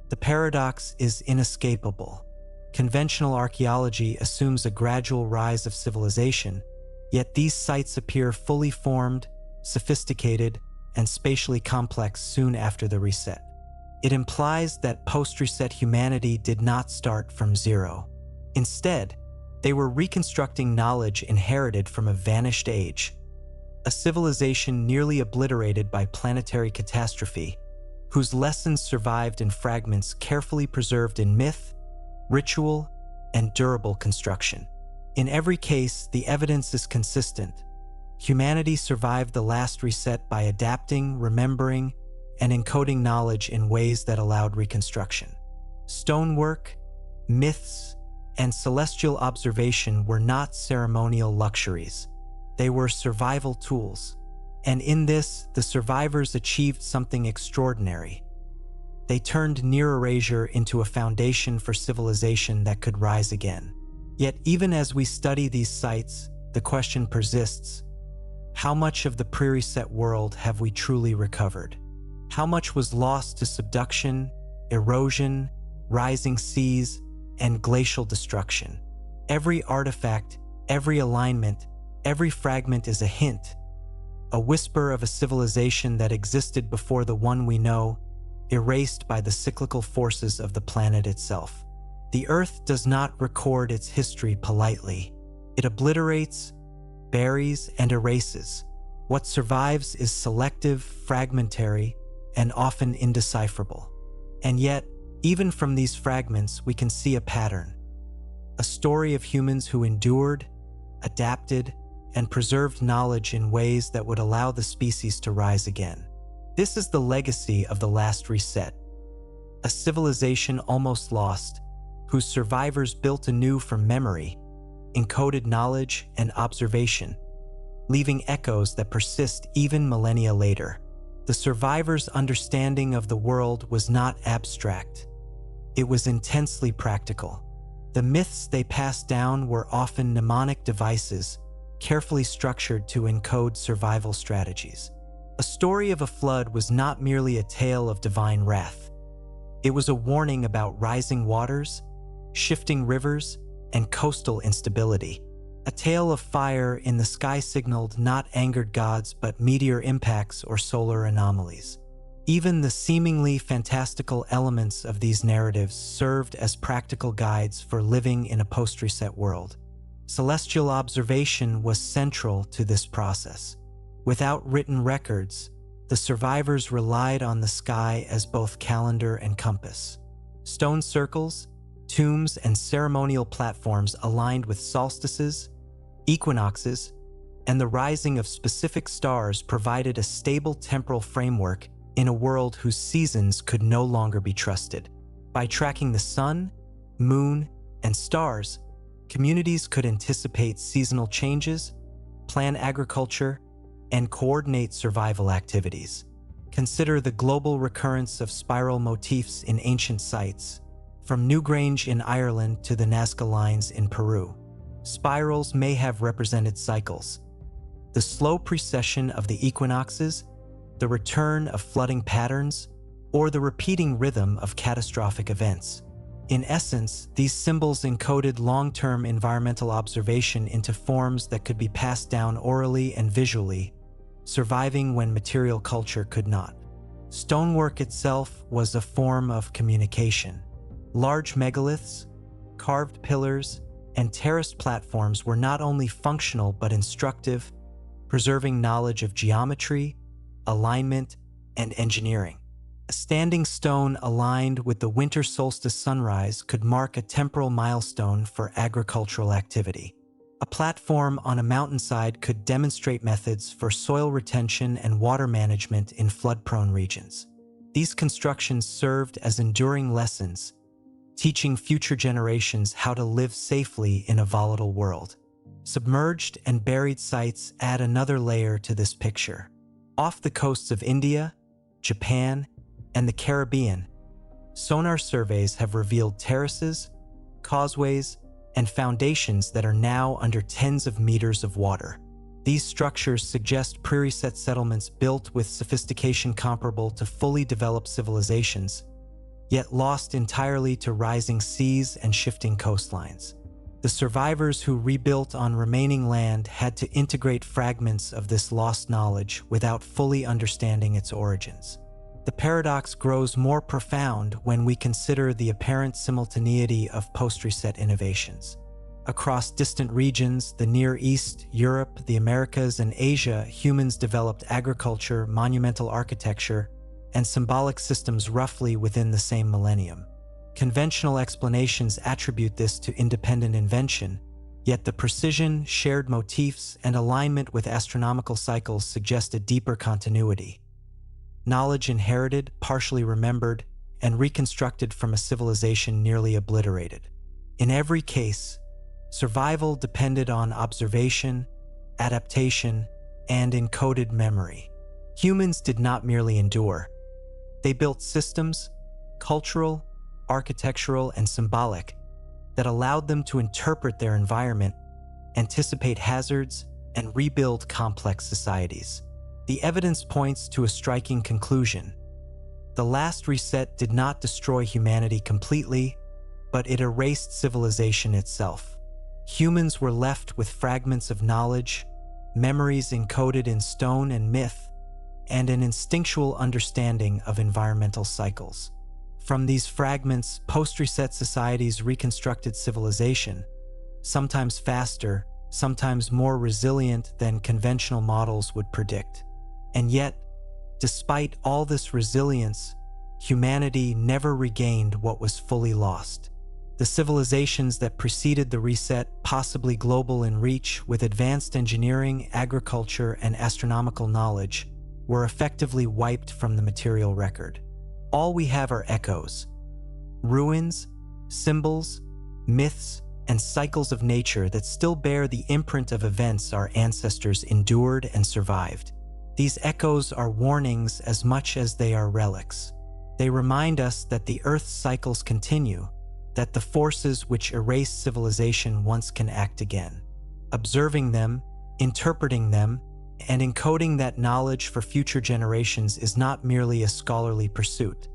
The paradox is inescapable. Conventional archaeology assumes a gradual rise of civilization, yet these sites appear fully formed, sophisticated, and spatially complex soon after the reset. It implies that post-reset humanity did not start from zero. Instead, they were reconstructing knowledge inherited from a vanished age, a civilization nearly obliterated by planetary catastrophe, whose lessons survived in fragments carefully preserved in myth, ritual, and durable construction. In every case, the evidence is consistent. Humanity survived the last reset by adapting, remembering, and encoding knowledge in ways that allowed reconstruction. Stonework, myths, and celestial observation were not ceremonial luxuries. They were survival tools. And in this, the survivors achieved something extraordinary. They turned near erasure into a foundation for civilization that could rise again. Yet even as we study these sites, the question persists: how much of the pre-reset world have we truly recovered? How much was lost to subduction, erosion, rising seas, and glacial destruction? Every artifact, every alignment, every fragment is a hint, a whisper of a civilization that existed before the one we know, erased by the cyclical forces of the planet itself. The Earth does not record its history politely. It obliterates, buries, and erases. What survives is selective, fragmentary, and often indecipherable. And yet, even from these fragments, we can see a pattern. A story of humans who endured, adapted, and preserved knowledge in ways that would allow the species to rise again. This is the legacy of the last reset. A civilization almost lost, whose survivors built anew from memory, encoded knowledge and observation, leaving echoes that persist even millennia later. The survivors' understanding of the world was not abstract. It was intensely practical. The myths they passed down were often mnemonic devices, carefully structured to encode survival strategies. A story of a flood was not merely a tale of divine wrath. It was a warning about rising waters, shifting rivers, and coastal instability. A tale of fire in the sky signaled not angered gods but meteor impacts or solar anomalies. Even the seemingly fantastical elements of these narratives served as practical guides for living in a post-reset world. Celestial observation was central to this process. Without written records, the survivors relied on the sky as both calendar and compass. Stone circles, tombs, and ceremonial platforms aligned with solstices, equinoxes, and the rising of specific stars provided a stable temporal framework in a world whose seasons could no longer be trusted. By tracking the sun, moon, and stars, communities could anticipate seasonal changes, plan agriculture, and coordinate survival activities. Consider the global recurrence of spiral motifs in ancient sites, from Newgrange in Ireland to the Nazca Lines in Peru. Spirals may have represented cycles: the slow precession of the equinoxes, the return of flooding patterns, or the repeating rhythm of catastrophic events. In essence, these symbols encoded long-term environmental observation into forms that could be passed down orally and visually, surviving when material culture could not. Stonework itself was a form of communication. Large megaliths, carved pillars, and terraced platforms were not only functional but instructive, preserving knowledge of geometry, alignment, and engineering. A standing stone aligned with the winter solstice sunrise could mark a temporal milestone for agricultural activity. A platform on a mountainside could demonstrate methods for soil retention and water management in flood-prone regions. These constructions served as enduring lessons, teaching future generations how to live safely in a volatile world. Submerged and buried sites add another layer to this picture. Off the coasts of India, Japan, and the Caribbean, sonar surveys have revealed terraces, causeways, and foundations that are now under tens of meters of water. These structures suggest pre-reset settlements built with sophistication comparable to fully developed civilizations, yet lost entirely to rising seas and shifting coastlines. The survivors who rebuilt on remaining land had to integrate fragments of this lost knowledge without fully understanding its origins. The paradox grows more profound when we consider the apparent simultaneity of post-reset innovations. Across distant regions, the Near East, Europe, the Americas, and Asia, humans developed agriculture, monumental architecture, and symbolic systems roughly within the same millennium. Conventional explanations attribute this to independent invention, yet the precision, shared motifs, and alignment with astronomical cycles suggest a deeper continuity. Knowledge inherited, partially remembered, and reconstructed from a civilization nearly obliterated. In every case, survival depended on observation, adaptation, and encoded memory. Humans did not merely endure. They built systems, cultural, architectural, and symbolic, that allowed them to interpret their environment, anticipate hazards, and rebuild complex societies. The evidence points to a striking conclusion. The last reset did not destroy humanity completely, but it erased civilization itself. Humans were left with fragments of knowledge, memories encoded in stone and myth, and an instinctual understanding of environmental cycles. From these fragments, post-reset societies reconstructed civilization, sometimes faster, sometimes more resilient than conventional models would predict. And yet, despite all this resilience, humanity never regained what was fully lost. The civilizations that preceded the reset, possibly global in reach, with advanced engineering, agriculture, and astronomical knowledge, were effectively wiped from the material record. All we have are echoes, ruins, symbols, myths, and cycles of nature that still bear the imprint of events our ancestors endured and survived. These echoes are warnings as much as they are relics. They remind us that the Earth's cycles continue, that the forces which erased civilization once can act again. Observing them, interpreting them, and encoding that knowledge for future generations is not merely a scholarly pursuit.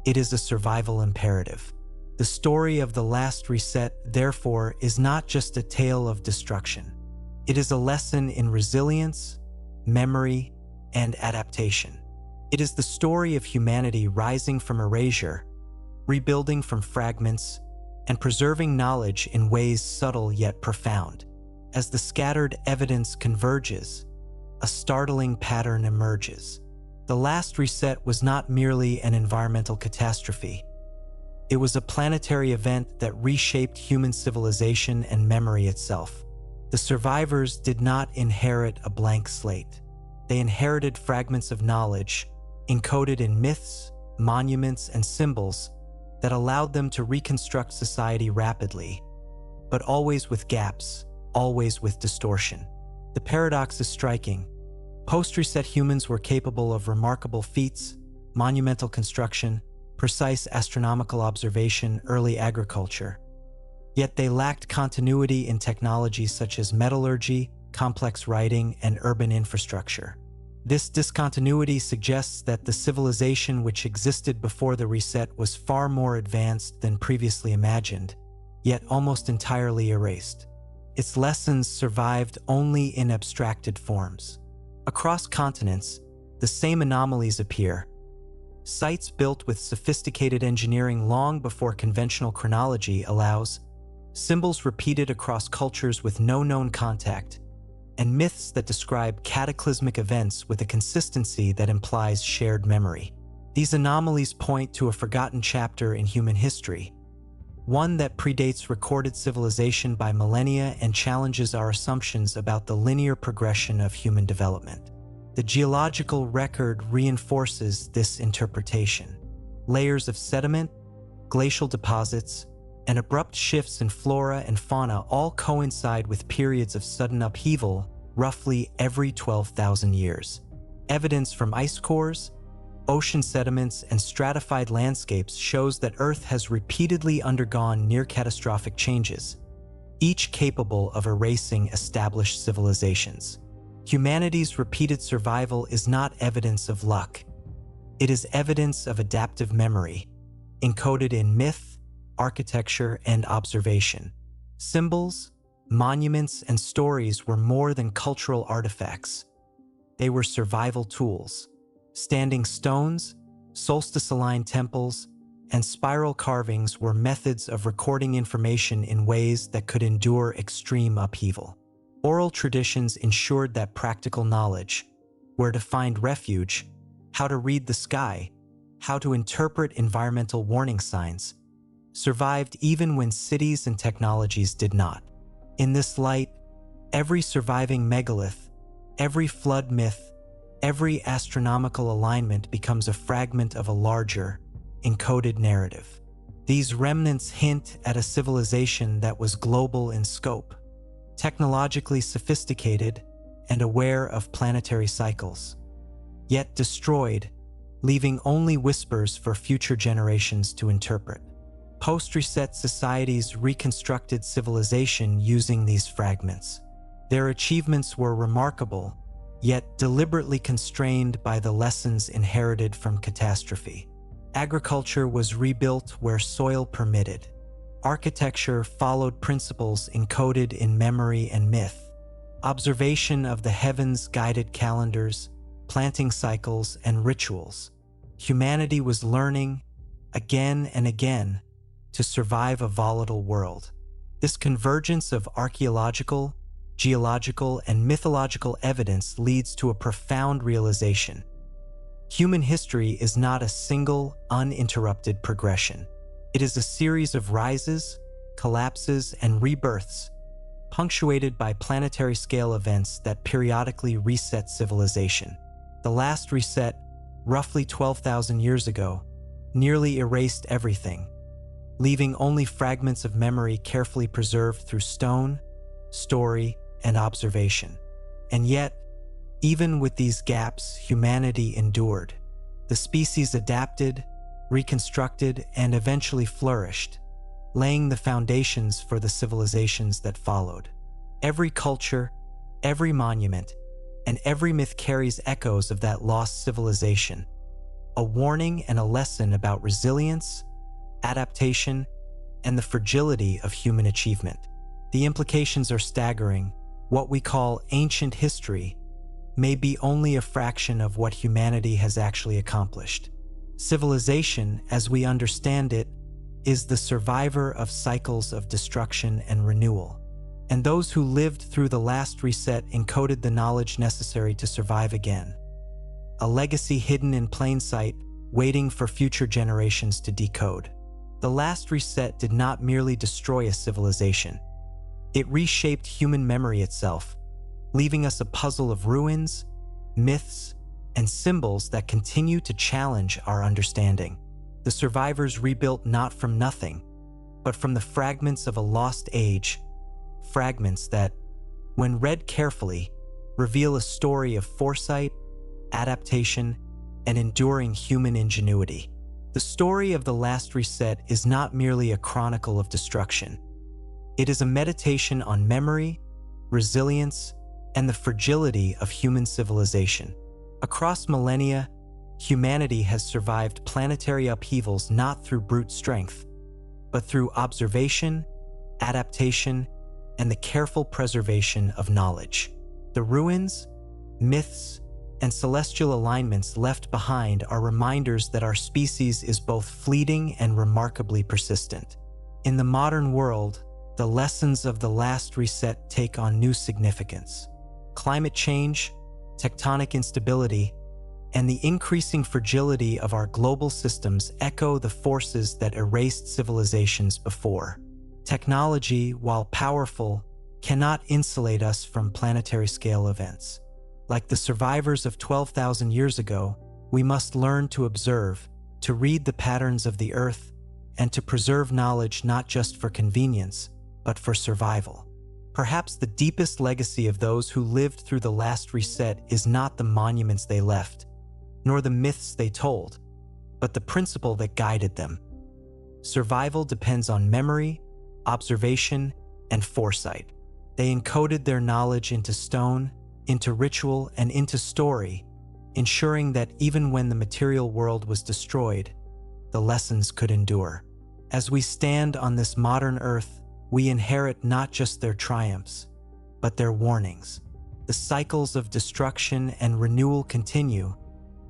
It is a survival imperative. The story of the last reset, therefore, is not just a tale of destruction. It is a lesson in resilience, memory, and adaptation. It is the story of humanity rising from erasure, rebuilding from fragments, and preserving knowledge in ways subtle yet profound. As the scattered evidence converges, a startling pattern emerges. The last reset was not merely an environmental catastrophe. It was a planetary event that reshaped human civilization and memory itself. The survivors did not inherit a blank slate. They inherited fragments of knowledge, encoded in myths, monuments, and symbols that allowed them to reconstruct society rapidly, but always with gaps, always with distortion. The paradox is striking. Post-reset humans were capable of remarkable feats, monumental construction, precise astronomical observation, early agriculture. Yet they lacked continuity in technologies such as metallurgy, complex writing, and urban infrastructure. This discontinuity suggests that the civilization which existed before the reset was far more advanced than previously imagined, yet almost entirely erased. Its lessons survived only in abstracted forms. Across continents, the same anomalies appear. Sites built with sophisticated engineering long before conventional chronology allows, symbols repeated across cultures with no known contact, and myths that describe cataclysmic events with a consistency that implies shared memory. These anomalies point to a forgotten chapter in human history, one that predates recorded civilization by millennia and challenges our assumptions about the linear progression of human development. The geological record reinforces this interpretation. Layers of sediment, glacial deposits, and abrupt shifts in flora and fauna all coincide with periods of sudden upheaval roughly every 12,000 years. Evidence from ice cores, ocean sediments, and stratified landscapes shows that Earth has repeatedly undergone near-catastrophic changes, each capable of erasing established civilizations. Humanity's repeated survival is not evidence of luck. It is evidence of adaptive memory, encoded in myth, architecture, and observation. Symbols, monuments, and stories were more than cultural artifacts. They were survival tools. Standing stones, solstice-aligned temples, and spiral carvings were methods of recording information in ways that could endure extreme upheaval. Oral traditions ensured that practical knowledge, where to find refuge, how to read the sky, how to interpret environmental warning signs, survived even when cities and technologies did not. In this light, every surviving megalith, every flood myth, every astronomical alignment becomes a fragment of a larger, encoded narrative. These remnants hint at a civilization that was global in scope, technologically sophisticated, and aware of planetary cycles. Yet destroyed, leaving only whispers for future generations to interpret. Post-reset societies reconstructed civilization using these fragments. Their achievements were remarkable, yet deliberately constrained by the lessons inherited from catastrophe. Agriculture was rebuilt where soil permitted. Architecture followed principles encoded in memory and myth. Observation of the heavens guided calendars, planting cycles, and rituals. Humanity was learning, again and again, to survive a volatile world. This convergence of archaeological, geological, and mythological evidence leads to a profound realization. Human history is not a single, uninterrupted progression. It is a series of rises, collapses, and rebirths, punctuated by planetary-scale events that periodically reset civilization. The last reset, roughly 12,000 years ago, nearly erased everything, leaving only fragments of memory carefully preserved through stone, story, and observation. And yet, even with these gaps, humanity endured. The species adapted, reconstructed, and eventually flourished, laying the foundations for the civilizations that followed. Every culture, every monument, and every myth carries echoes of that lost civilization, a warning and a lesson about resilience, adaptation, and the fragility of human achievement. The implications are staggering. What we call ancient history may be only a fraction of what humanity has actually accomplished. Civilization, as we understand it, is the survivor of cycles of destruction and renewal. And those who lived through the last reset encoded the knowledge necessary to survive again. A legacy hidden in plain sight, waiting for future generations to decode. The last reset did not merely destroy a civilization. It reshaped human memory itself, leaving us a puzzle of ruins, myths, and symbols that continue to challenge our understanding. The survivors rebuilt not from nothing, but from the fragments of a lost age, fragments that, when read carefully, reveal a story of foresight, adaptation, and enduring human ingenuity. The story of the last reset is not merely a chronicle of destruction. It is a meditation on memory, resilience, and the fragility of human civilization. Across millennia, humanity has survived planetary upheavals not through brute strength, but through observation, adaptation, and the careful preservation of knowledge. The ruins, myths, and celestial alignments left behind are reminders that our species is both fleeting and remarkably persistent. In the modern world, the lessons of the last reset take on new significance. Climate change, tectonic instability, and the increasing fragility of our global systems echo the forces that erased civilizations before. Technology, while powerful, cannot insulate us from planetary-scale events. Like the survivors of 12,000 years ago, we must learn to observe, to read the patterns of the Earth, and to preserve knowledge not just for convenience, but for survival. Perhaps the deepest legacy of those who lived through the last reset is not the monuments they left, nor the myths they told, but the principle that guided them. Survival depends on memory, observation, and foresight. They encoded their knowledge into stone, into ritual, and into story, ensuring that even when the material world was destroyed, the lessons could endure. As we stand on this modern Earth, we inherit not just their triumphs, but their warnings. The cycles of destruction and renewal continue,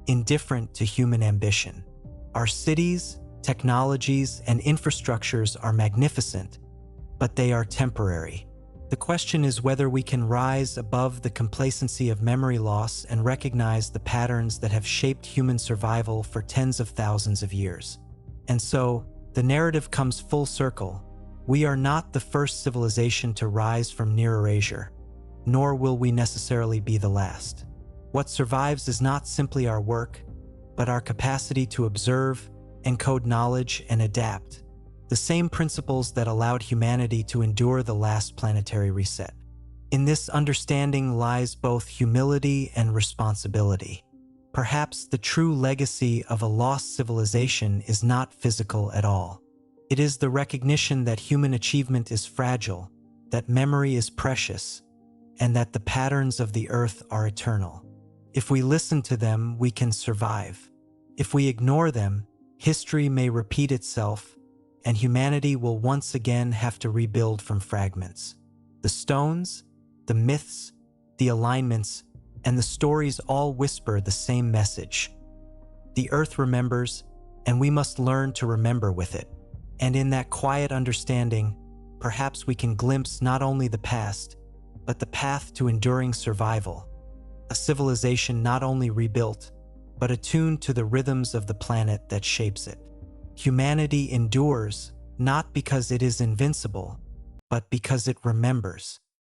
indifferent to human ambition. Our cities, technologies, and infrastructures are magnificent, but they are temporary. The question is whether we can rise above the complacency of memory loss and recognize the patterns that have shaped human survival for tens of thousands of years. And so, the narrative comes full circle. We are not the first civilization to rise from near erasure, nor will we necessarily be the last. What survives is not simply our work, but our capacity to observe, encode knowledge, and adapt. The same principles that allowed humanity to endure the last planetary reset. In this understanding lies both humility and responsibility. Perhaps the true legacy of a lost civilization is not physical at all. It is the recognition that human achievement is fragile, that memory is precious, and that the patterns of the earth are eternal. If we listen to them, we can survive. If we ignore them, history may repeat itself, and humanity will once again have to rebuild from fragments. The stones, the myths, the alignments, and the stories all whisper the same message. The earth remembers, and we must learn to remember with it. And in that quiet understanding, perhaps we can glimpse not only the past, but the path to enduring survival. A civilization not only rebuilt, but attuned to the rhythms of the planet that shapes it. Humanity endures not because it is invincible, but because it remembers.